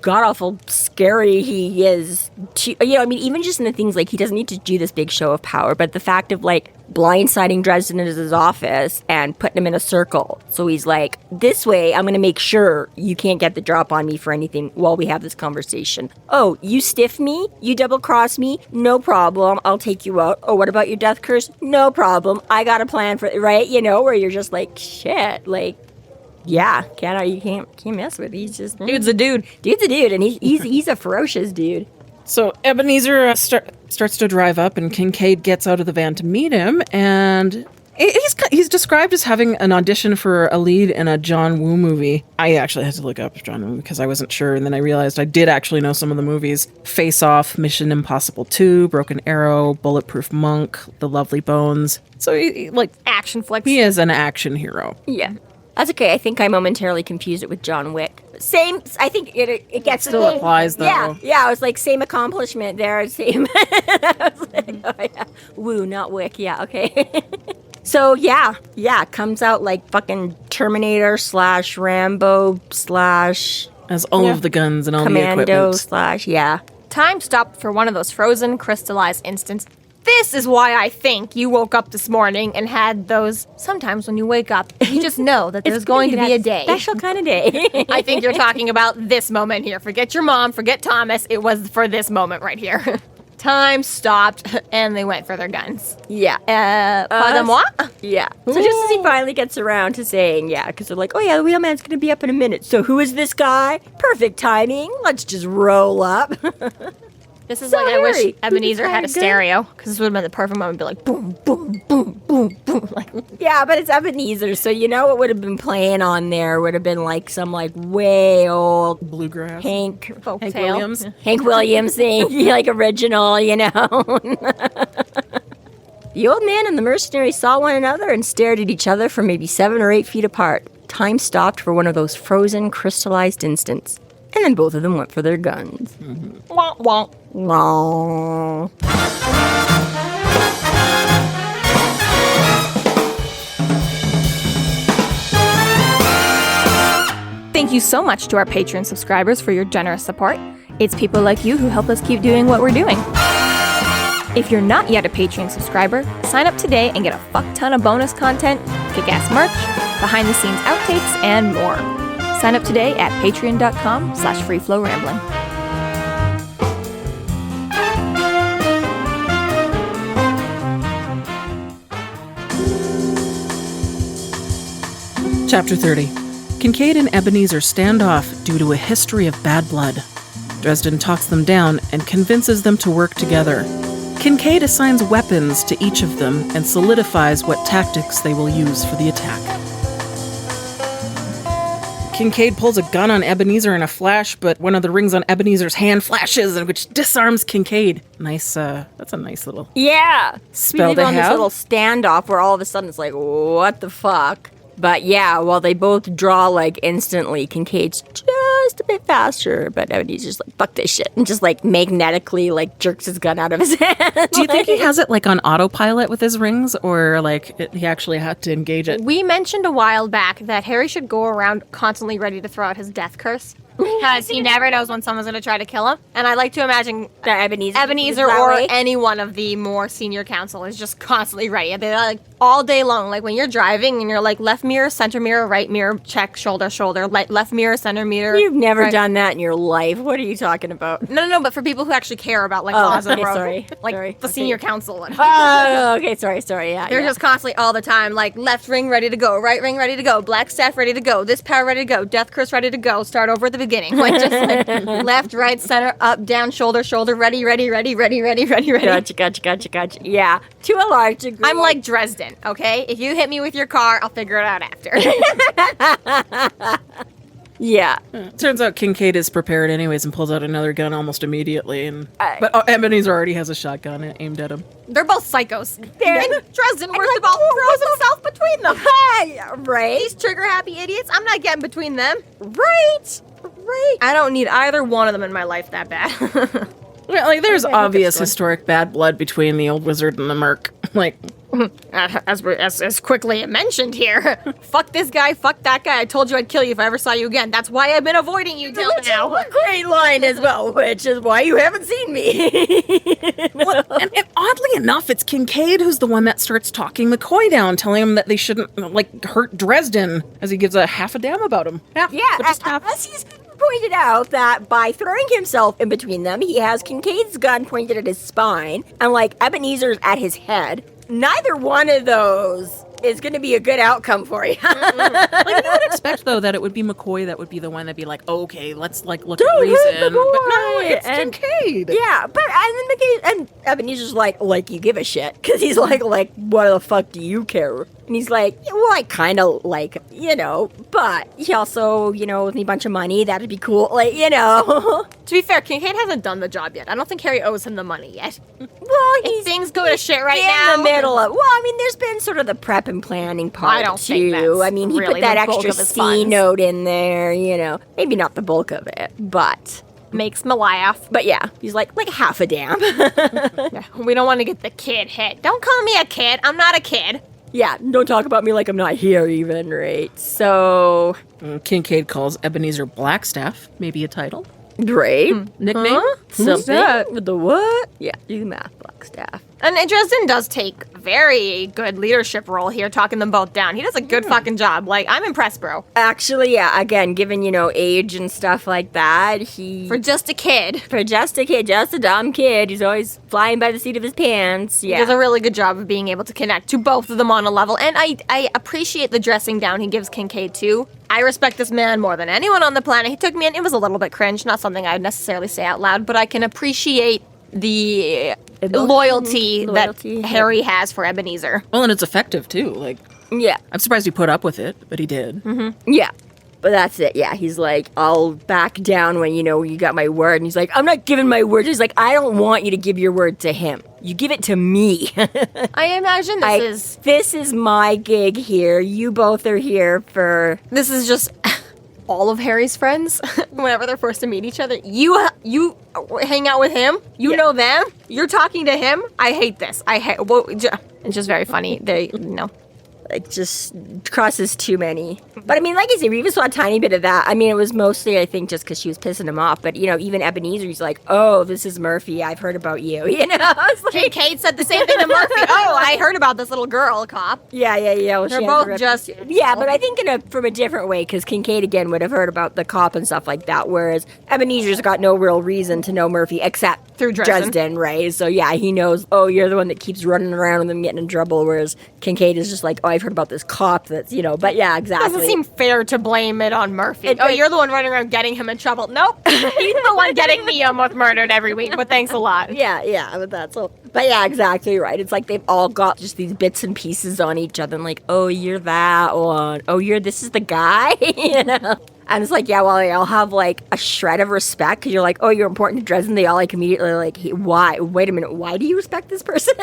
god-awful scary he is to, even just in the things like he doesn't need to do this big show of power, but the fact of like blindsiding Dresden into his office and putting him in a circle. So he's like, this way I'm going to make sure you can't get the drop on me for anything while we have this conversation. Oh, you stiff me? You double cross me? No problem. I'll take you out. Oh, what about your death curse? No problem. I got a plan for it, right? Where you're just like, shit, like, yeah, you can't mess with. He's just Dude's a dude. Dude's a dude, and he's a ferocious dude. So Ebenezer starts to drive up, and Kincaid gets out of the van to meet him, and he's described as having an audition for a lead in a John Woo movie. I actually had to look up John Woo because I wasn't sure, and then I realized I did actually know some of the movies: Face Off, Mission Impossible 2, Broken Arrow, Bulletproof Monk, The Lovely Bones. So he Action flicks. he is an action hero. Yeah, that's okay. I think I momentarily confused it with John Wick. Same. I think it gets Still the same. applies, though. Yeah. I was like, same accomplishment there. Same. I was like, oh yeah, Woo, not Wick. Yeah, okay. So yeah, comes out like fucking Terminator / Rambo / As all of the guns and all the Commando equipment. / yeah. Time stopped for one of those frozen, crystallized instants. This is why I think you woke up this morning and had those. Sometimes when you wake up, you just know that there's going to be a day. Special kind of day. I think you're talking about this moment here. Forget your mom, forget Thomas. It was for this moment right here. Time stopped, and they went for their guns. Yeah. Pardon moi? Yeah. So just as he finally gets around to saying, yeah, because they're like, oh yeah, the wheelman's going to be up in a minute. So who is this guy? Perfect timing. Let's just roll up. This is So like I wish Harry, Ebenezer had a good. stereo, because this would have been the perfect moment to be like, boom, boom, boom, boom, boom. Like, Yeah, but it's Ebenezer, so what would have been playing on there would have been like some like way old Bluegrass. Hank folktale. Williams. Hank Williams thing, like original, The old man and the mercenary saw one another and stared at each other for maybe 7 or 8 feet apart. Time stopped for one of those frozen, crystallized instants. And then both of them went for their guns. Wah, wah. Wah. Thank you so much to our Patreon subscribers for your generous support. It's people like you who help us keep doing what we're doing. If you're not yet a Patreon subscriber, sign up today and get a fuck ton of bonus content, kick-ass merch, behind-the-scenes outtakes, and more. Sign up today at patreon.com/freeflowrambling. Chapter 30. Kincaid and Ebenezer stand off due to a history of bad blood. Dresden talks them down and convinces them to work together. Kincaid assigns weapons to each of them and solidifies what tactics they will use for the attack. Kincaid pulls a gun on Ebenezer in a flash, but one of the rings on Ebenezer's hand flashes, which disarms Kincaid. Nice, that's a nice little Yeah. spell We to live on this have. little standoff where all of a sudden it's like, what the fuck? But yeah, while they both draw like instantly, Kincaid's just a bit faster, but Ebenezer's like, fuck this shit, and just like magnetically like jerks his gun out of his hand. Do you think he has it like on autopilot with his rings, or like he actually had to engage it? We mentioned a while back that Harry should go around constantly ready to throw out his death curse. Because he never knows when someone's going to try to kill him. And I like to imagine that Ebenezer or any one of the more senior council is just constantly ready. They're like all day long. Like when you're driving and you're like left mirror, center mirror, right mirror, check, shoulder, shoulder, left mirror, center mirror. You've never right. done that in your life. What are you talking about? No, but for people who actually care about like laws of the road. sorry. Like Sorry. the senior council. Oh, okay, sorry, yeah. They're just constantly all the time, like left ring ready to go, right ring ready to go, black staff ready to go, this power ready to go, death curse ready to go, start over at the beginning. Like just like left, right, center, up, down, shoulder, ready. Gotcha. Yeah, to a large degree. I'm like Dresden, okay? If you hit me with your car, I'll figure it out after. Yeah. Turns out Kincaid is prepared anyways and pulls out another gun almost immediately. But Ebenezer already has a shotgun aimed at him. They're both psychos. And Dresden, worst like, of all, throws himself between them. Right? These trigger-happy idiots, I'm not getting between them. Right. I don't need either one of them in my life that bad. Yeah, like there's Okay, I think obvious it's good. historic bad blood between the old wizard and the merc. Like, As quickly mentioned here. Fuck this guy, fuck that guy. I told you I'd kill you if I ever saw you again. That's why I've been avoiding you till now. A great line as well, which is why you haven't seen me. and oddly enough, it's Kincaid who's the one that starts talking McCoy down, telling him that they shouldn't like hurt Dresden, as he gives a half a damn about him. But just half. As he's pointed out that by throwing himself in between them, he has Kincaid's gun pointed at his spine, and like Ebenezer's at his head. Neither one of those is going to be a good outcome for you. Like, you would expect, though, that it would be McCoy that would be the one that'd be like, okay, let's, like, look at reason. But no, it's Kincaid. Yeah, but and then and Ebenezer's like you give a shit, because he's like, what the fuck do you care? And he's like, well, I kind of like, but he also, with me a bunch of money, that'd be cool, To be fair, Kincaid hasn't done the job yet. I don't think Harry owes him the money yet. Well, If things go to shit right in now. the middle of, there's been sort of the prep and planning part I don't too. think that's I mean, he really put that the bulk extra of his C funds. note in there, maybe not the bulk of it, but Makes me laugh. But yeah, he's like half a damn. Yeah, we don't want to get the kid hit. Don't call me a kid. I'm not a kid. Yeah, don't talk about me like I'm not here even, right? So, Kincaid calls Ebenezer Blackstaff, maybe a title. great. Nickname? Huh? Who's that? Something with the what? Yeah, do the math, Blackstaff. And Dresden does take a very good leadership role here, talking them both down. He does a good fucking job. Like, I'm impressed, bro. Actually, yeah, again, given, age and stuff like that, For just a kid. for just a kid, just a dumb kid, he's always flying by the seat of his pants. He Yeah. does a really good job of being able to connect to both of them on a level. And I appreciate the dressing down he gives Kincaid, too. I respect this man more than anyone on the planet. He took me in. It was a little bit cringe. Not something I would necessarily say out loud, but I can appreciate the loyalty that yeah. Harry has for Ebenezer. Well, and it's effective, too. Like, Yeah. I'm surprised he put up with it, but he did. Yeah. But that's it. Yeah, he's like, I'll back down when, you got my word. And he's like, I'm not giving my word. He's like, I don't want you to give your word to him. You give it to me. I imagine This is my gig here. You both are here for... this is just all of Harry's friends, whenever they're forced to meet each other, you hang out with him, know them, you're talking to him. I hate this. It's just very funny. It just crosses too many. But I mean, like I said, we even saw a tiny bit of that. I mean, it was mostly, I think, just because she was pissing him off. But, even Ebenezer, he's like, oh, this is Murphy. I've heard about you. It's like, Kate said the same thing to Murphy. Oh, I heard about this little girl cop. Yeah. Well, they're both just... Yeah, but I think from a different way, because Kincaid, again, would have heard about the cop and stuff like that, whereas Ebenezer's got no real reason to know Murphy except through Dresden, right? So, yeah, he knows, oh, you're the one that keeps running around and them getting in trouble, whereas Kincaid is just like, oh, I've heard about this cop that's, but yeah, exactly. Doesn't seem fair to blame it on Murphy. You're the one running around getting him in trouble. Nope. He's the one getting me almost murdered every week, but thanks a lot. Yeah, with that. So, but yeah, exactly right. It's like they've all got just these bits and pieces on each other and like, oh, you're that one. Oh, this is the guy, And it's like, yeah, well, they all have, like, a shred of respect because you're like, oh, you're important to Dresden. They all, like, immediately, like, hey, why? Wait a minute. Why do you respect this person?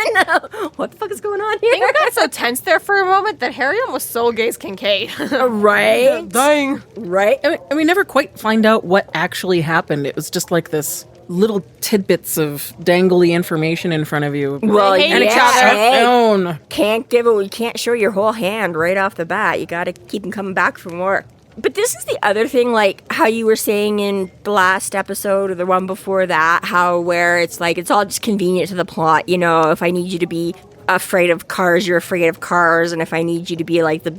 What the fuck is going on here? I got so tense there for a moment that Harry almost soul gazed Kincaid. Right? Dying. Right? And we never quite find out what actually happened. It was just like this little tidbits of dangly information in front of you. Well, They hate yeah, each other. hey, can't give it. You can't show your whole hand right off the bat. You got to keep them coming back for more. But this is the other thing, like how you were saying in the last episode or the one before that, where it's like it's all just convenient to the plot. If I need you to be afraid of cars, you're afraid of cars, and if I need you to be like the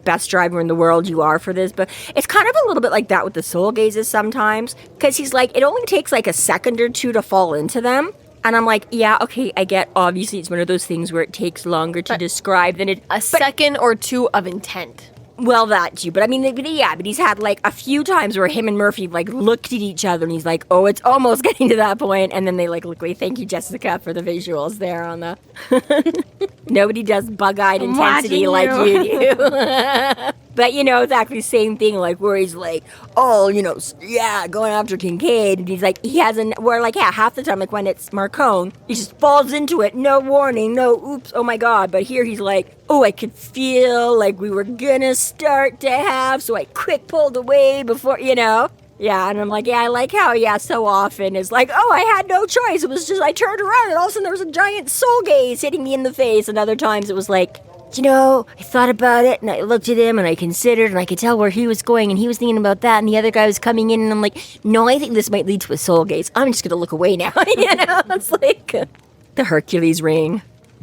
best driver in the world, you are for this. But it's kind of a little bit like that with the soul gazes sometimes, because he's like, it only takes like a second or two to fall into them. And I'm like, yeah, okay, I get, obviously it's one of those things where it takes longer to describe than it... A second or two of intent. Well, that too. But I mean, but he's had like a few times where him and Murphy like looked at each other and he's like, oh, it's almost getting to that point. And then they like look away. Thank you, Jessica, for the visuals there on the... Nobody does bug-eyed intensity like you do. But, exactly same thing, like, where he's like, oh, going after Kincaid. And he's like, half the time, like, when it's Marcone, he just falls into it, no warning, no oops, oh my god. But here he's like, oh, I could feel like we were gonna start to have, so I quick pulled away before, Yeah, and I'm like, yeah, I like how, so often it's like, oh, I had no choice. It was just, I turned around and all of a sudden there was a giant soul gaze hitting me in the face. And other times it was like, I thought about it and I looked at him and I considered and I could tell where he was going and he was thinking about that and the other guy was coming in and I'm like, no, I think this might lead to a soul gaze. I'm just going to look away now. It's like the Hercules ring.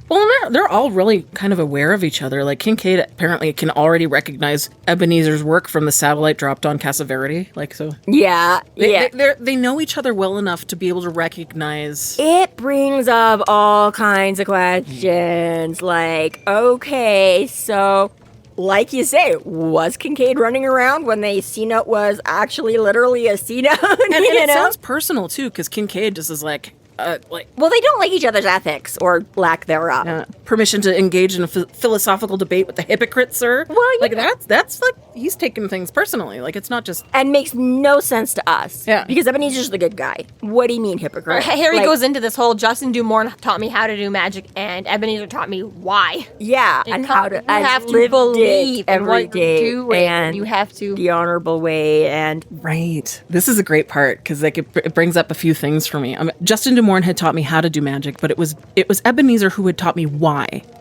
Well, they're all really kind of aware of each other. Like, Kincaid apparently can already recognize Ebenezer's work from the satellite dropped on Casa Verde. Like, so... Yeah, They know each other well enough to be able to recognize... It brings up all kinds of questions. Like, okay, so... Like you say, was Kincaid running around when the C-note was actually literally a C-note? And it sounds personal, too, because Kincaid just is like... well, they don't like each other's ethics or lack thereof. Permission to engage in a philosophical debate with the hypocrite, sir. Well, like that's like he's taking things personally. Like it's not just and makes no sense to us. Yeah, because Ebenezer's the good guy. What do you mean hypocrite? Harry goes into this whole Justin Dumorne taught me how to do magic, and Ebenezer taught me why. Yeah, and how to you have to believe every day, and you have to the honorable way. And right, this is a great part because like it brings up a few things for me. Justin Dumorne had taught me how to do magic, but it was Ebenezer who had taught me why.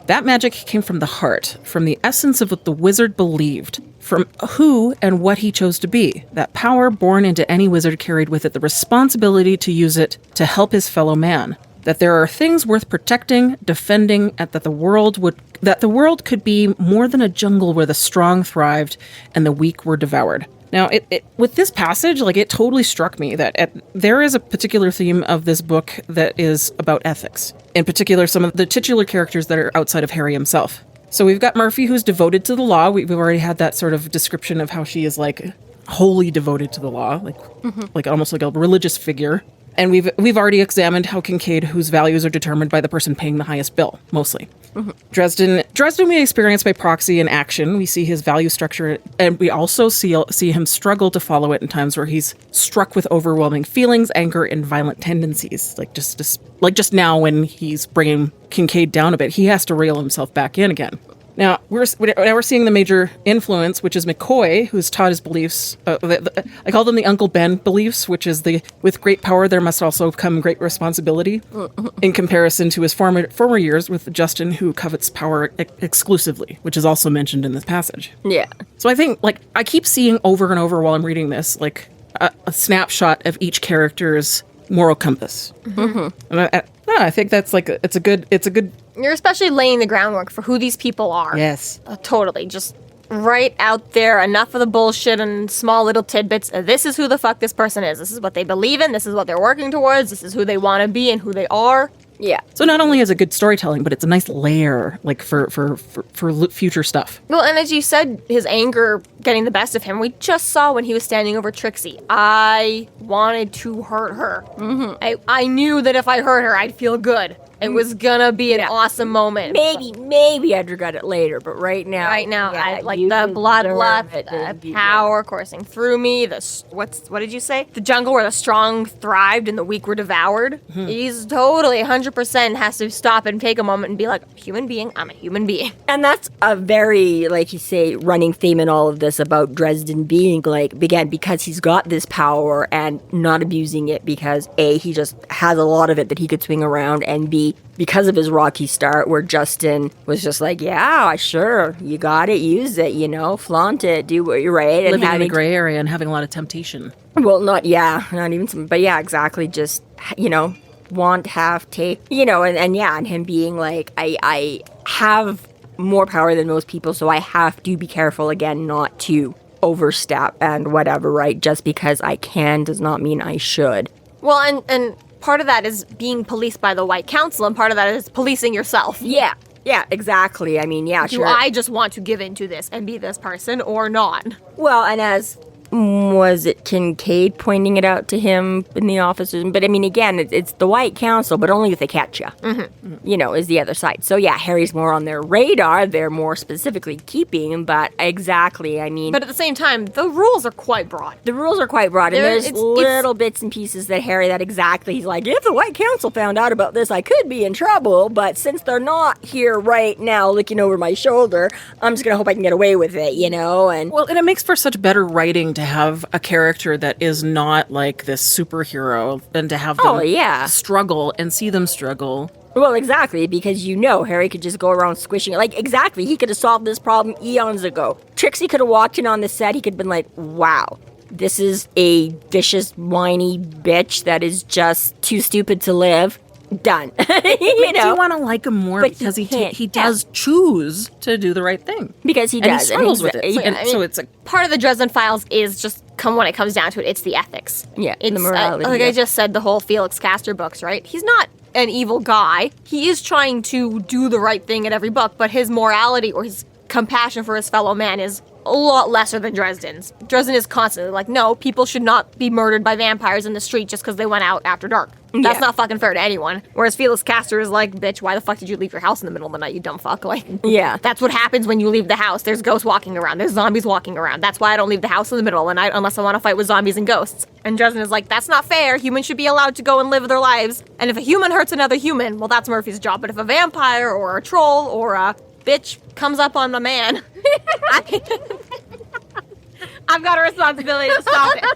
That magic came from the heart, from the essence of what the wizard believed, from who and what he chose to be. That power born into any wizard carried with it the responsibility to use it to help his fellow man. That there are things worth protecting, defending, and that the world could be more than a jungle where the strong thrived and the weak were devoured. Now, with this passage, like it totally struck me that there is a particular theme of this book that is about ethics. In particular, some of the titular characters that are outside of Harry himself. So we've got Murphy, who's devoted to the law. We've already had that sort of description of how she is like wholly devoted to the law, like almost like a religious figure. And we've already examined how Kincaid, whose values are determined by the person paying the highest bill, mostly. Mm-hmm. Dresden we experience by proxy in action. We see his value structure, and we also see him struggle to follow it in times where he's struck with overwhelming feelings, anger, and violent tendencies. Like just now when he's bringing Kincaid down a bit, he has to reel himself back in again. Now we're seeing the major influence, which is McCoy, who's taught his beliefs. I call them the Uncle Ben beliefs, which is with great power there must also come great responsibility. In comparison to his former years with Justin, who covets power exclusively, which is also mentioned in this passage. Yeah. So I think I keep seeing over and over while I'm reading this a snapshot of each character's moral compass. Mm-hmm. And I think that's it's a good. You're especially laying the groundwork for who these people are. Yes. Totally. Just right out there, enough of the bullshit and small little tidbits. This is who the fuck this person is. This is what they believe in. This is what they're working towards. This is who they want to be and who they are. Yeah. So not only is it good storytelling, but it's a nice layer, for future stuff. Well, and as you said, his anger getting the best of him, we just saw when he was standing over Trixie. I wanted to hurt her. Mm-hmm. I knew that if I hurt her, I'd feel good. It was gonna be an awesome moment. Maybe I'd regret it later, but right now, I like the bloodlust, the power coursing through me. What did you say? The jungle where the strong thrived and the weak were devoured. Mm-hmm. He's totally 100% has to stop and take a moment and be like, human being, I'm a human being. And that's a very, like you say, running theme in all of this about Dresden being again, because he's got this power and not abusing it because A, he just has a lot of it that he could swing around, and B, because of his rocky start where Justin was just like, yeah, sure, you got it, use it, flaunt it, do what you're right. And living in the gray area and having a lot of temptation. Well, not even some, but yeah, exactly. Just, want, have, take, and him being like, I have more power than most people, so I have to be careful again not to overstep and whatever, right? Just because I can does not mean I should. Well, and part of that is being policed by the White Council, and part of that is policing yourself. Yeah, exactly. I mean, yeah, Do sure. I just want to give into this and be this person or not? Well, and as was it Kincaid pointing it out to him in the offices? But I mean, again, it's the White Council, but only if they catch you. Mm-hmm. Is the other side. So yeah, Harry's more on their radar. They're more specifically keeping, but exactly, I mean. But at the same time, the rules are quite broad. The rules are quite broad, and there's little bits and pieces that Harry, he's like, if the White Council found out about this, I could be in trouble, but since they're not here right now looking over my shoulder, I'm just gonna hope I can get away with it, and. Well, and it makes for such better writing to have a character that is not like this superhero and to have them struggle and see them struggle. Well, exactly, because Harry could just go around squishing it. Exactly, he could have solved this problem eons ago. Trixie could have walked in on the set, he could have been like, wow, this is a vicious, whiny bitch that is just too stupid to live. Done. You want to like him more because he does choose to do the right thing. Because he does. And he struggles with it. So it's part of the Dresden Files is just when it comes down to it, it's the ethics. Yeah, it's the morality. I just said, the whole Felix Castor books, right? He's not an evil guy. He is trying to do the right thing in every book, but his morality or his compassion for his fellow man is a lot lesser than Dresden's. Dresden is constantly like, no, people should not be murdered by vampires in the street just because they went out after dark. That's not fucking fair to anyone. Whereas Felix Castor is like, bitch, why the fuck did you leave your house in the middle of the night, you dumb fuck? That's what happens when you leave the house. There's ghosts walking around. There's zombies walking around. That's why I don't leave the house in the middle of the night unless I want to fight with zombies and ghosts. And Dresden is like, that's not fair. Humans should be allowed to go and live their lives. And if a human hurts another human, well, that's Murphy's job. But if a vampire or a troll or a bitch comes up on a man, I've got a responsibility to stop it.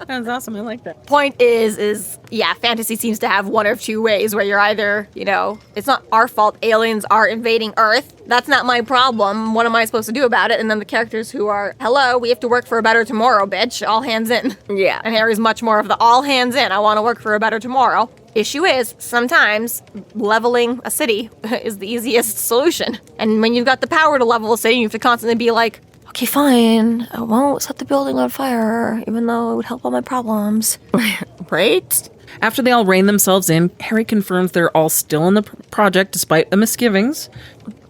That's awesome. I like that. Point is fantasy seems to have one of two ways where you're either, it's not our fault aliens are invading Earth. That's not my problem. What am I supposed to do about it? And then the characters who are, hello, we have to work for a better tomorrow, bitch. All hands in. Yeah. And Harry's much more of the all hands in. I want to work for a better tomorrow. Issue is, sometimes leveling a city is the easiest solution. And when you've got the power to level a city, you have to constantly be like, okay, fine, I won't set the building on fire, even though it would help all my problems. Right? After they all rein themselves in, Harry confirms they're all still in the project despite the misgivings.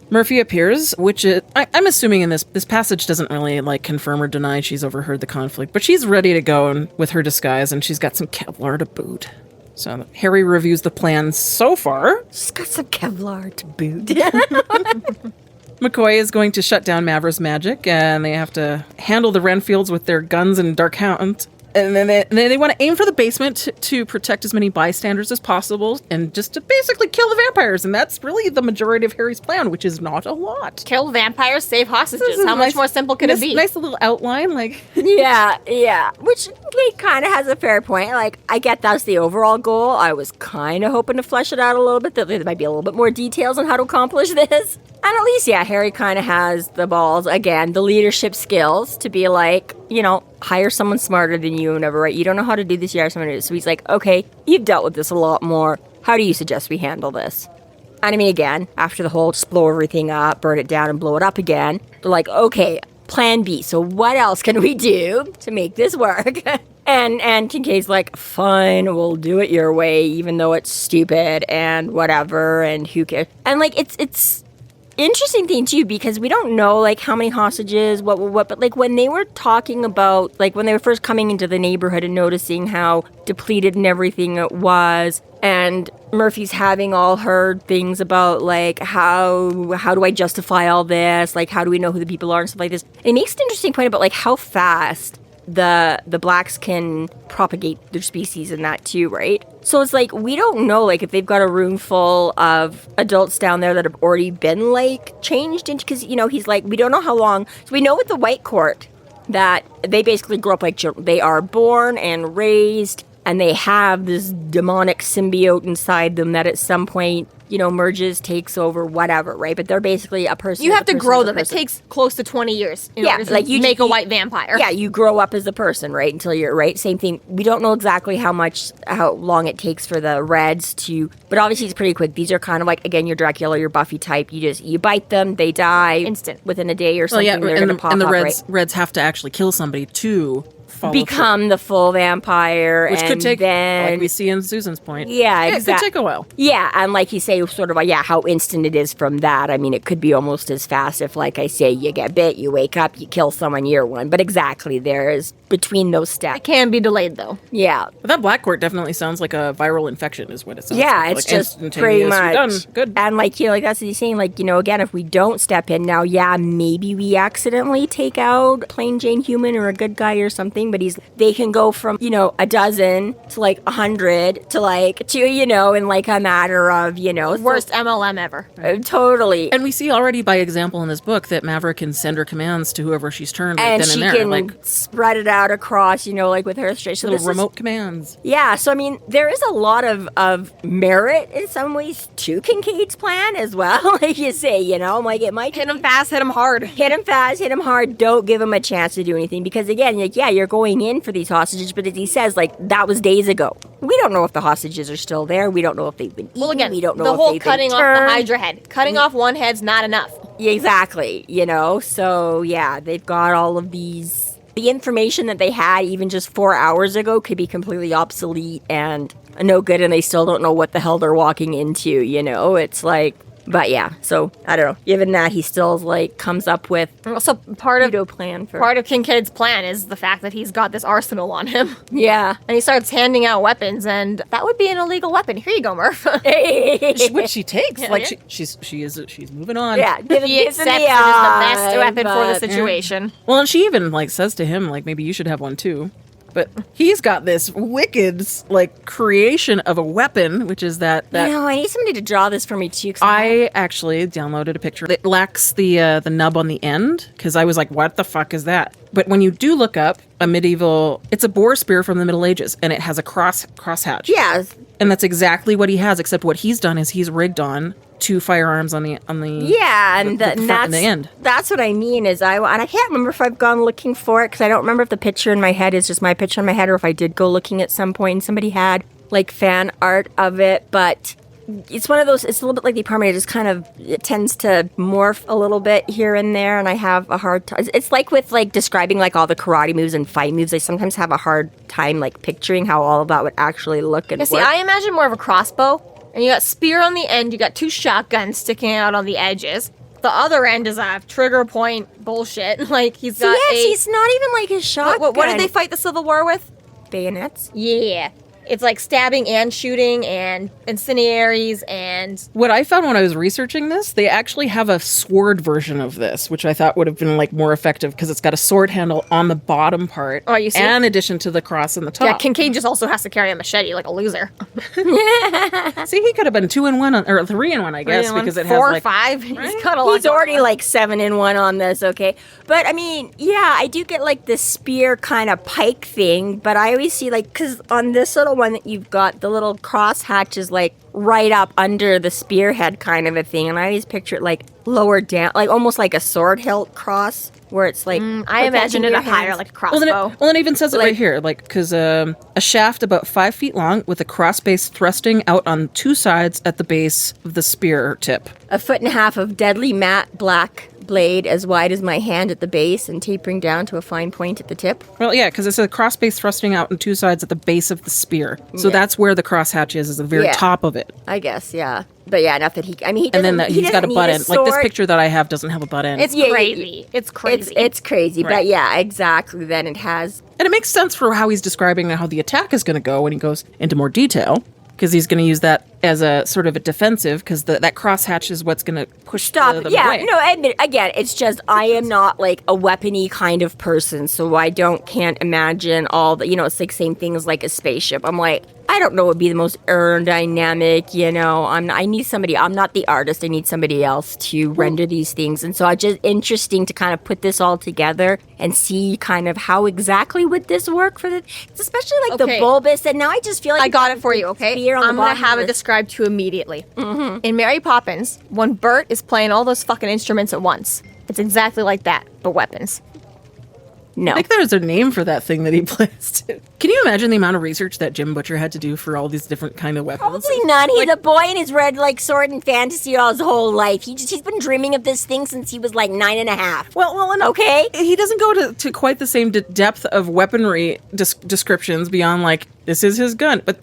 Murphy appears, which I'm assuming in this passage doesn't really confirm or deny she's overheard the conflict, but she's ready to go with her disguise, and she's got some Kevlar to boot. So Harry reviews the plan so far. She's got some Kevlar to boot. McCoy is going to shut down Mavra's magic, and they have to handle the Renfields with their guns and dark hounds. And then they want to aim for the basement to protect as many bystanders as possible and just to basically kill the vampires. And that's really the majority of Harry's plan, which is not a lot. Kill vampires, save hostages. How much more simple could it be? Nice little outline, like... Yeah. Which he kind of has a fair point. Like, I get that's the overall goal. I was kind of hoping to flesh it out a little bit. There might be a little bit more details on how to accomplish this. And at least, Harry kind of has the balls, again, the leadership skills to be like, hire someone smarter than you and whatever, right? You don't know how to do this, you hire someone to do this. So he's like, okay, you've dealt with this a lot more. How do you suggest we handle this? And I mean, again, after the whole just blow everything up, burn it down, and blow it up again, they're like, okay, plan B. So what else can we do to make this work? And Kincaid's like, fine, we'll do it your way, even though it's stupid and whatever, and who cares? And like, it's interesting thing too, because we don't know like how many hostages, what, but like when they were talking about, like when they were first coming into the neighborhood and noticing how depleted and everything it was, and Murphy's having all her things about like how do I justify all this, like how do we know who the people are and stuff like this. It makes an interesting point about like how fast the blacks can propagate their species and that too, right? So it's like, we don't know, like, if they've got a room full of adults down there that have already been, like, changed into, because, he's like, we don't know how long. So we know with the White Court that they basically grow up like children. They are born and raised, and they have this demonic symbiote inside them that at some point, merges, takes over, whatever, right? But they're basically a person. You have to grow them. It takes close to 20 years in order to make a white vampire. Yeah, you grow up as a person, right? Until you're, right? Same thing. We don't know exactly how long it takes for the Reds to, but obviously it's pretty quick. These are kind of like, again, your Dracula, your Buffy type. You bite them, they die. Instant. Within a day or something, they're going to pop and the up, Reds have to actually kill somebody to become the full vampire, which and could take, then, like we see in Susan's point. Yeah, exactly. It could take a while. Yeah, and like you say, sort of, how instant it is from that. I mean, it could be almost as fast if, like I say, you get bit, you wake up, you kill someone, year one. But exactly, there is between those steps. It can be delayed, though. Yeah. But that Black Court definitely sounds like a viral infection is what it sounds yeah, like. It's just pretty much. Done. Good. And like, that's what he's saying. Like, again, if we don't step in now, maybe we accidentally take out plain Jane human or a good guy or something. But they can go from, a dozen to like 100 to like 2, in like a matter of, Worst MLM ever. Totally. And we see already by example in this book that Maverick can send her commands to whoever she's turned right and then she and there. Can like spread it out across, like with her straight. So little remote commands. Yeah, so I mean, there is a lot of merit in some ways to Kincaid's plan as well. Like you say, like it might hit him fast, hit him hard. Hit him fast, hit him hard. Don't give him a chance to do anything because again, like you're going in for these hostages, but as he says, like that was days ago. We don't know if the hostages are still there. We don't know if they've been eaten. Well, again, we don't know the if whole they've cutting been off turned. the Hydra head, cutting off one head's not enough. Exactly, so yeah, they've got all of these. The information that they had even just 4 hours ago could be completely obsolete and no good, and they still don't know what the hell they're walking into, It's like, but yeah, so I don't know. Given that, he still like comes up with also part of Kincaid's plan is the fact that he's got this arsenal on him. Yeah, and he starts handing out weapons, and that would be an illegal weapon. Here you go, Murph. Which she takes, yeah, like yeah. she's moving on. Yeah, he accepts it as the best weapon for the situation. Well, and she even like says to him like maybe you should have one too. But he's got this wicked, like, creation of a weapon, which is that... I need somebody to draw this for me, too. I actually downloaded a picture. It lacks the nub on the end, because I was like, what the fuck is that? But when you do look up a medieval... It's a boar spear from the Middle Ages, and it has a crosshatch. Yeah. And that's exactly what he has, except what he's done is he's rigged on 2 firearms on the yeah, and the front and the end. That's what I mean is and I can't remember if I've gone looking for it because I don't remember if the picture in my head is just my picture in my head or if I did go looking at some point and somebody had like fan art of it, but it's one of those, it's a little bit like the apartment, it tends to morph a little bit here and there, and I have a hard time. It's like with like describing like all the karate moves and fight moves, I sometimes have a hard time like picturing how all of that would actually look and work. See, I imagine more of a crossbow. And you got spear on the end, you got 2 shotguns sticking out on the edges. The other end is a trigger point bullshit. Like, he's got it's not even like his shotgun. What did they fight the Civil War with? Bayonets? Yeah. It's like stabbing and shooting and incendiaries and... What I found when I was researching this, they actually have a sword version of this, which I thought would have been like more effective because it's got a sword handle on the bottom part. Oh, you see? In addition to the cross in the top. Yeah, Kincaid just also has to carry a machete like a loser. See, he could have been 2-in-1 or 3-in-1, I guess, because it has 4 or like 5. He's got a lot. He's already like 7-in-1 on this, okay? But I mean, yeah, I do get like the spear kind of pike thing, but I always see like, because on this little one that you've got, the little cross hatch is like right up under the spearhead kind of a thing, and I always picture it like lower down, like almost like a sword hilt cross, where it's like... I imagine it up higher, like a crossbow. Well, it even says it right here, like, because a shaft about 5 feet long with a cross base thrusting out on 2 sides at the base of the spear tip. 1.5 feet of deadly matte black blade as wide as my hand at the base and tapering down to a fine point at the tip. Well, yeah, because it's a cross base thrusting out on 2 sides at the base of the spear. So that's where the cross hatch is the very top of it. I guess, yeah. But yeah, enough that he... I mean, he doesn't... And then he's got a butt end. Like, this picture that I have doesn't have a butt end. It's crazy. It's crazy. It's crazy. Right. But yeah, exactly. Then it has... And it makes sense for how he's describing how the attack is going to go when he goes into more detail. Because he's going to use that as a sort of a defensive, because that crosshatch is what's going to push them away. I admit, again, it's just I am not like a weapony kind of person, so I can't imagine all the, it's like same thing as like a spaceship. I'm like, I don't know what would be the most aerodynamic, I need somebody, I'm not the artist, I need somebody else to render these things. And so it's just interesting to kind of put this all together and see kind of how exactly would this work for it's especially like the bulbous, and now I just feel like... I got it for you, okay? I'm going to have it described to you immediately. Mm-hmm. In Mary Poppins, when Bert is playing all those fucking instruments at once, it's exactly like that, but weapons. No. I think there's a name for that thing that he plays too. Can you imagine the amount of research that Jim Butcher had to do for all these different kind of weapons? Probably none. He's a boy and he's read like sword and fantasy all his whole life. He's been dreaming of this thing since he was like 9.5. Well, and okay. He doesn't go to quite the same depth of weaponry descriptions beyond like, this is his gun. But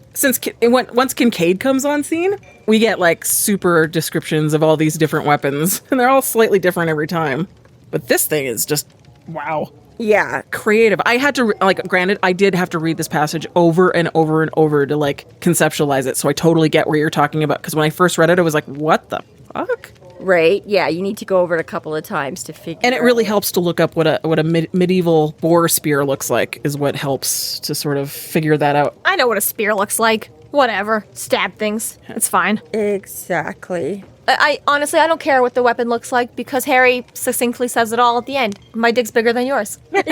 once Kincaid comes on scene, we get like super descriptions of all these different weapons, and they're all slightly different every time. But this thing is just, wow. Yeah. Creative. I had to, granted, I did have to read this passage over and over and over to, conceptualize it. So I totally get where you're talking about. Because when I first read it, I was like, what the fuck? Right. Yeah. You need to go over it a couple of times to figure And it really helps to look up what a medieval boar spear looks like, is what helps to sort of figure that out. I know what a spear looks like. Whatever. Stab things. It's fine. Exactly. I honestly, I don't care what the weapon looks like, because Harry succinctly says it all at the end. My dick's bigger than yours. That's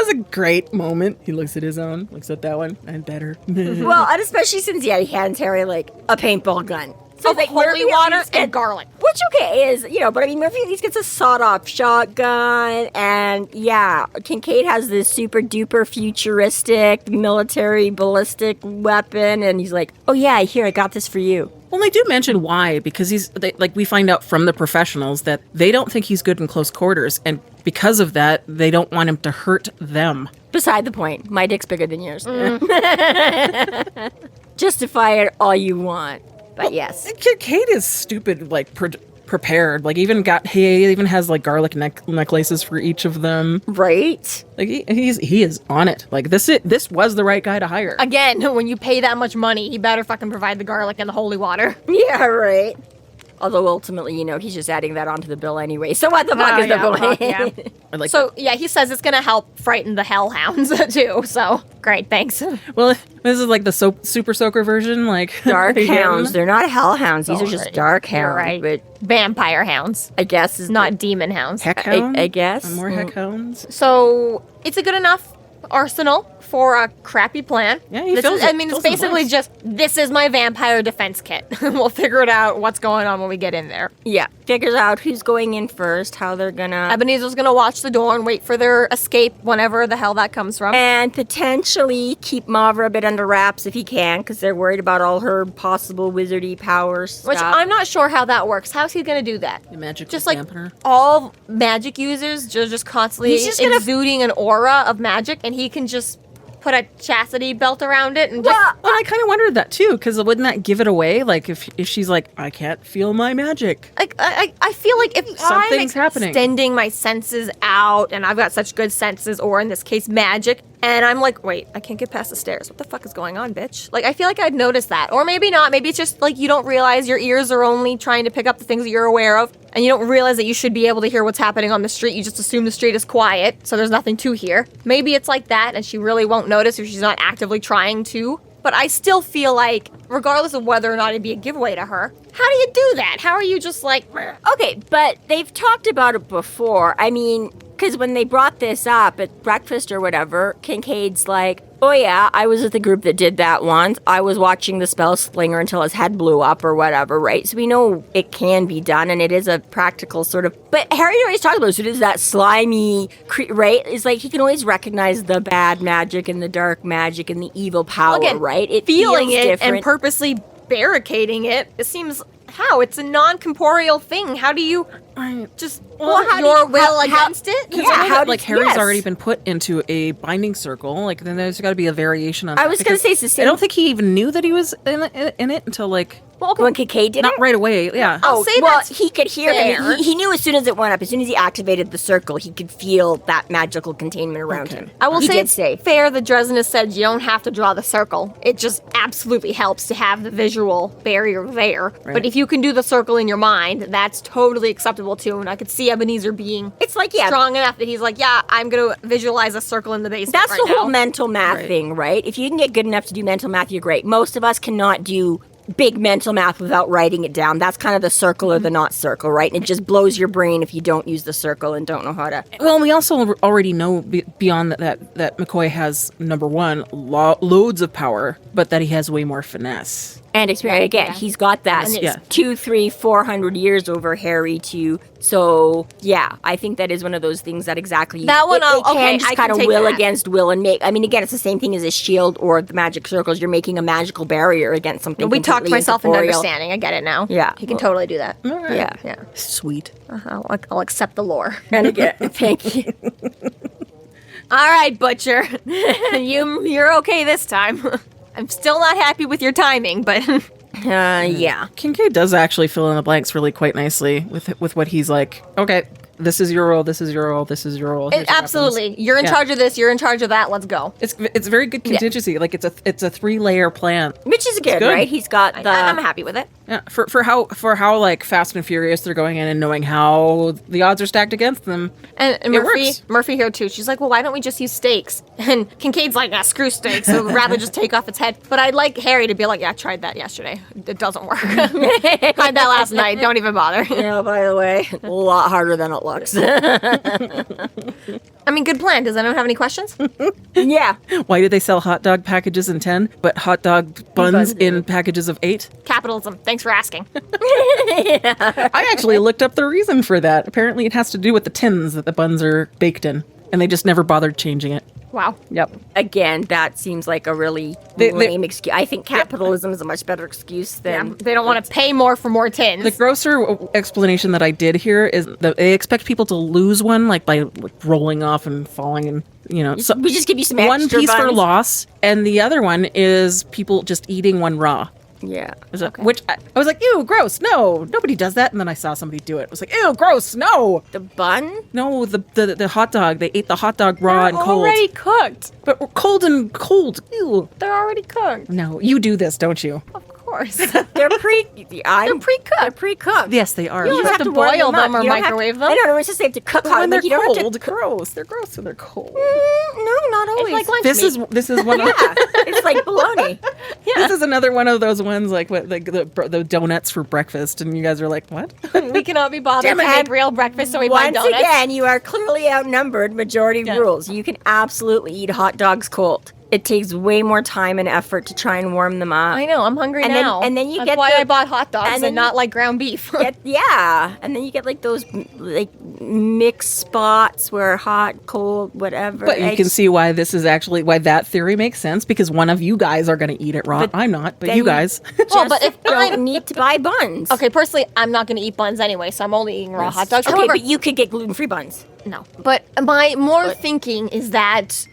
a great moment. He looks at his own, looks at that one, and better. Well, and especially since, he hands Harry, a paintball gun. So like holy water and garlic. Which, okay, is, but I mean, Murphy at least gets a sawed-off shotgun, and yeah, Kincaid has this super-duper futuristic military ballistic weapon, and he's like, oh yeah, here, I got this for you. Well, they do mention why, because we find out from the professionals that they don't think he's good in close quarters, and because of that, they don't want him to hurt them. Beside the point, my dick's bigger than yours. Justify it all you want. But yes. Kincaid is stupid, prepared. He even has garlic necklaces for each of them. Right? He is on it. This was the right guy to hire. Again, when you pay that much money, he better fucking provide the garlic and the holy water. Yeah, right. Although ultimately, he's just adding that onto the bill anyway. So what the fuck is the point? Yeah. He says it's going to help frighten the hellhounds too. So great, thanks. Well, this is the super soaker version, dark hounds. They're not hellhounds. These are just dark hounds. You're right. But vampire hounds. I guess is not demon hounds. Heck hounds. I guess more heck hounds. So it's a good enough arsenal for a crappy plan. Yeah, it's basically just, this is my vampire defense kit. We'll figure it out what's going on when we get in there. Yeah, figures out who's going in first, how they're gonna... Ebenezar's gonna watch the door and wait for their escape whenever the hell that comes from. And potentially keep Mavra a bit under wraps if he can, because they're worried about all her possible wizardy powers stuff. Which I'm not sure how that works. How's he gonna do that? The magic just dampener. All magic users just constantly exuding an aura of magic, and he can just put a chastity belt around it and just... Well, I kind of wondered that too, because wouldn't that give it away? Like if she's like, I can't feel my magic. Like, I feel like if Something's happening. Extending my senses out, and I've got such good senses, or in this case, magic, and I'm like, wait, I can't get past the stairs. What the fuck is going on, bitch? Like, I feel like I'd notice that. Or maybe not. Maybe it's just like you don't realize your ears are only trying to pick up the things that you're aware of, and you don't realize that you should be able to hear what's happening on the street. You just assume the street is quiet, so there's nothing to hear. Maybe it's like that, and she really won't notice if she's not actively trying to. But I still feel like, regardless of whether or not it'd be a giveaway to her, how do you do that? How are you just like... Okay, but they've talked about it before. I mean, because when they brought this up at breakfast or whatever, Kincaid's like, oh yeah, I was with the group that did that once. I was watching the spell slinger until his head blew up or whatever, right? So we know it can be done, and it is a practical sort of... But Harry always talks about it, so it is that slimy, right? It's like he can always recognize the bad magic and the dark magic and the evil power, Again, right? It feeling feels it different. and purposely barricading it, it seems... How? It's a non-corporeal thing. How do you just put your will against it? Yeah, Harry's already been put into a binding circle. Like, then there's got to be a variation on that. I was going to say it's the same. I don't think he even knew that he was in it until, like... Well, when Kincaid did Not right away, yeah. Oh, say well, that's he could hear fair. it. He knew as soon as it went up, as soon as he activated the circle, he could feel that magical containment around him. I will He say did it's fair that Dresden has said you don't have to draw the circle. It just absolutely helps to have the visual barrier there. Right. But if you can do the circle in your mind, that's totally acceptable too. And I could see Ebenezer being It's like, yeah, strong enough that he's like, yeah, I'm going to visualize a circle in the basement that's right the whole now. mental math thing, right? If you can get good enough to do mental math, you're great. Most of us cannot do big mental math without writing it down. That's kind of the circle or the not circle, right? And it just blows your brain if you don't use the circle and don't know how to. Well, we also already know beyond that McCoy has, number one, loads of power, but that he has way more finesse. And experience. Again, he's got that. And it's 200, 300, 400 years over Harry too. So yeah, I think that is one of those things that exactly That one, it okay, can just I kind can of take will that. against will and make. I mean, again, it's the same thing as a shield or the magic circles. You're making a magical barrier against something. We talked completely myself into incorporeal. understanding. I get it now. Yeah. He can totally do that. Yeah. Yeah. Sweet. I'll accept the lore. And again, thank you. All right, Butcher. You're okay this time. I'm still not happy with your timing, but Yeah. Kincaid does actually fill in the blanks really quite nicely with what he's like, okay, this is your role, this is your role, this is your role. Here's what absolutely. happens. You're in Yeah. charge of this, you're in charge of that, let's go. It's very good contingency. Like it's a 3-layer plan. Which is good, good. right? He's got the. I'm happy with it. Yeah, for how like Fast and Furious they're going in and knowing how the odds are stacked against them. And It works. Murphy here too. She's like, well, why don't we just use stakes? And Kincaid's like, screw stakes. So we'd rather just take off its head. But I'd like Harry to be like, yeah, I tried that yesterday. It doesn't work. Tried that last night. Don't even bother. Yeah, by the way, a lot harder than it looks. I mean, good plan. Does anyone have any questions? Yeah. Why do they sell hot dog packages in 10, but hot dog buns in packages of 8? Capitalism. Thanks for asking. I actually looked up the reason for that. Apparently it has to do with the tins that the buns are baked in, and they just never bothered changing it. Wow. Yep. Again, that seems like a really lame excuse. I think capitalism is a much better excuse Yeah, than. they don't want to pay more for more tins. The grosser explanation that I did here is that they expect people to lose one, like by rolling off and falling, and so We just give you some one extra piece for buns. loss, and the other one is people just eating one raw. Yeah. Which I was like, ew, gross. No, nobody does that. And then I saw somebody do it. I was like, ew, gross. No, The bun? no, the hot dog. They ate the hot dog raw and cold, already cooked. but cold and cold. Ew. They're already cooked. No, you do this, don't you? Of course. They're pre-cooked. pre-cooked. Pre-cooked. Yes, they are. You don't have to warm boil them up. or You don't have microwave to- them. I don't know. It's just they have to cook But hot. when Like, they're you don't have cold, to. gross. They're gross when they're cold. No, not always. It's like lunch This meat. is one. Of, Yeah, it's like bologna. This is another one of those ones like what the donuts for breakfast, and you guys are like, what? We cannot be bothered to Damn it. make real breakfast, so we buy Once donuts. again, you are clearly outnumbered. Majority rules. You can absolutely eat hot dogs cold. It takes way more time and effort to try and warm them up. I know, I'm hungry And then- now. and then you That's get why the- I bought hot dogs and and, then not you- like ground beef. Yeah, and then you get like those like mixed spots where hot, cold, whatever. But you can see why that theory makes sense, because one of you guys are going to eat it raw. But I'm not, but then you guys. Well, but if don't I'm- need to buy buns. Okay, personally, I'm not going to eat buns anyway, so I'm only eating raw hot dogs. Okay, However, but you could get gluten-free buns. no. But my more thinking is that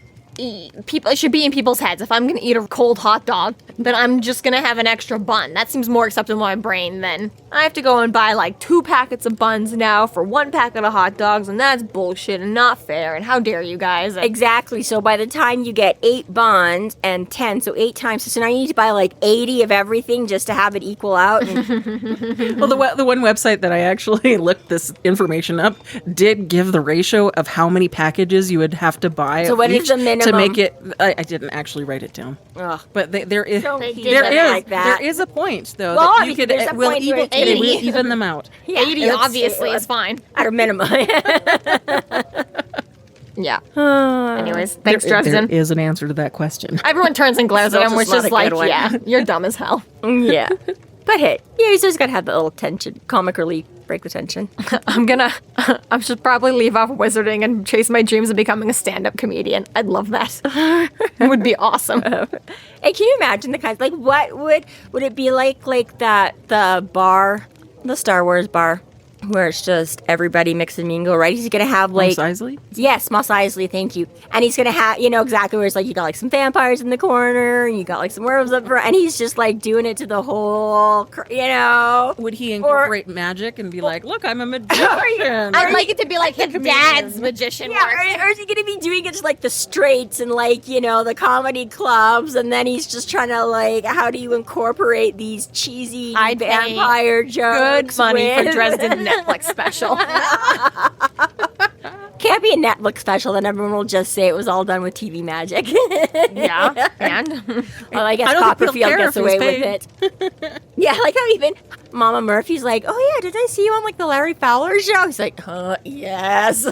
people, it should be in people's heads. If I'm gonna eat a cold hot dog, then I'm just gonna have an extra bun. That seems more acceptable in my brain than I have to go and buy like 2 packets of buns now for 1 packet of hot dogs, and that's bullshit and not fair. And how dare you guys? Exactly. So by the time you get 8 buns and 10, so 8 times, so now you need to buy like 80 of everything just to have it equal out. Well, the one website that I actually looked this information up did give the ratio of how many packages you would have to buy. So what is the minimum? To make it, I didn't actually write it down. Ugh. But there is like that. there is a point though Well, that you could there's a will point even, where it will 80. even them out. Yeah, 80 let's obviously see. is fine. At a minimum. Yeah. Anyways, thanks, There Dresden. is an answer to that question. Everyone turns and glares So at him, it's which not is a like, good one. yeah, you're dumb as hell. Yeah. But hey, you just gotta have the little tension, comic relief, break the tension. I should probably leave off wizarding and chase my dreams of becoming a stand-up comedian. I'd love that. It would be awesome. Hey, can you imagine the kinds, like, what would it be like the bar, the Star Wars bar, where it's just everybody mix and mingle, right? He's gonna have like Mos Eisley? Yes, Mos Eisley, thank you. And he's gonna have, you know, exactly where it's like you got like some vampires in the corner, and you got like some werewolves up front, and he's just like doing it to the whole, you know. Would he incorporate magic and be like, "Look, I'm a magician"? I'd like it to be like his dad's magician work. Or is he gonna be doing it to like the straights and like, you know, the comedy clubs, and then he's just trying to like, how do you incorporate these cheesy I'd pay vampire jokes? Good money for with- Dresden Netflix special. Can't be a Netflix special, then everyone will just say it was all done with TV magic. Yeah, and Well, I guess I don't think he'll Copperfield care gets if he's away with it. Yeah, like how even Mama Murphy's like, oh yeah, did I see you on like the Larry Fowler show? He's like, yes.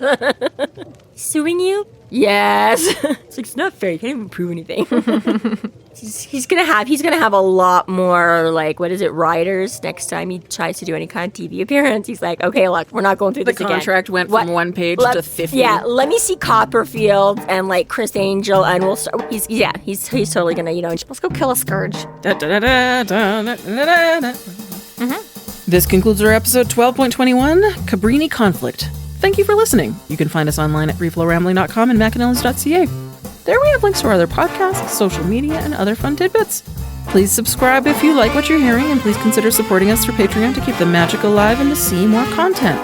Suing you? Yes. It's like, it's not fair. You can't even prove anything. He's gonna have a lot more, like, what is it, writers next time he tries to do any kind of TV appearance. He's like, okay, look, we're not going through The this again. contract went from 1 page to 50. Yeah, let me see Copperfield and like Chris Angel, and we'll start. He's totally gonna, you know. let's go kill a scourge. This concludes our episode 12.21, Cabrini-Conflict. Thank you for listening. You can find us online at freeflowrambling.com and McAnallys.ca. There we have links to our other podcasts, social media, and other fun tidbits. Please subscribe if you like what you're hearing, and please consider supporting us through Patreon to keep the magic alive and to see more content.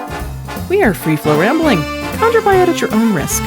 We are Free Flow Rambling. Conjure by it at your own risk.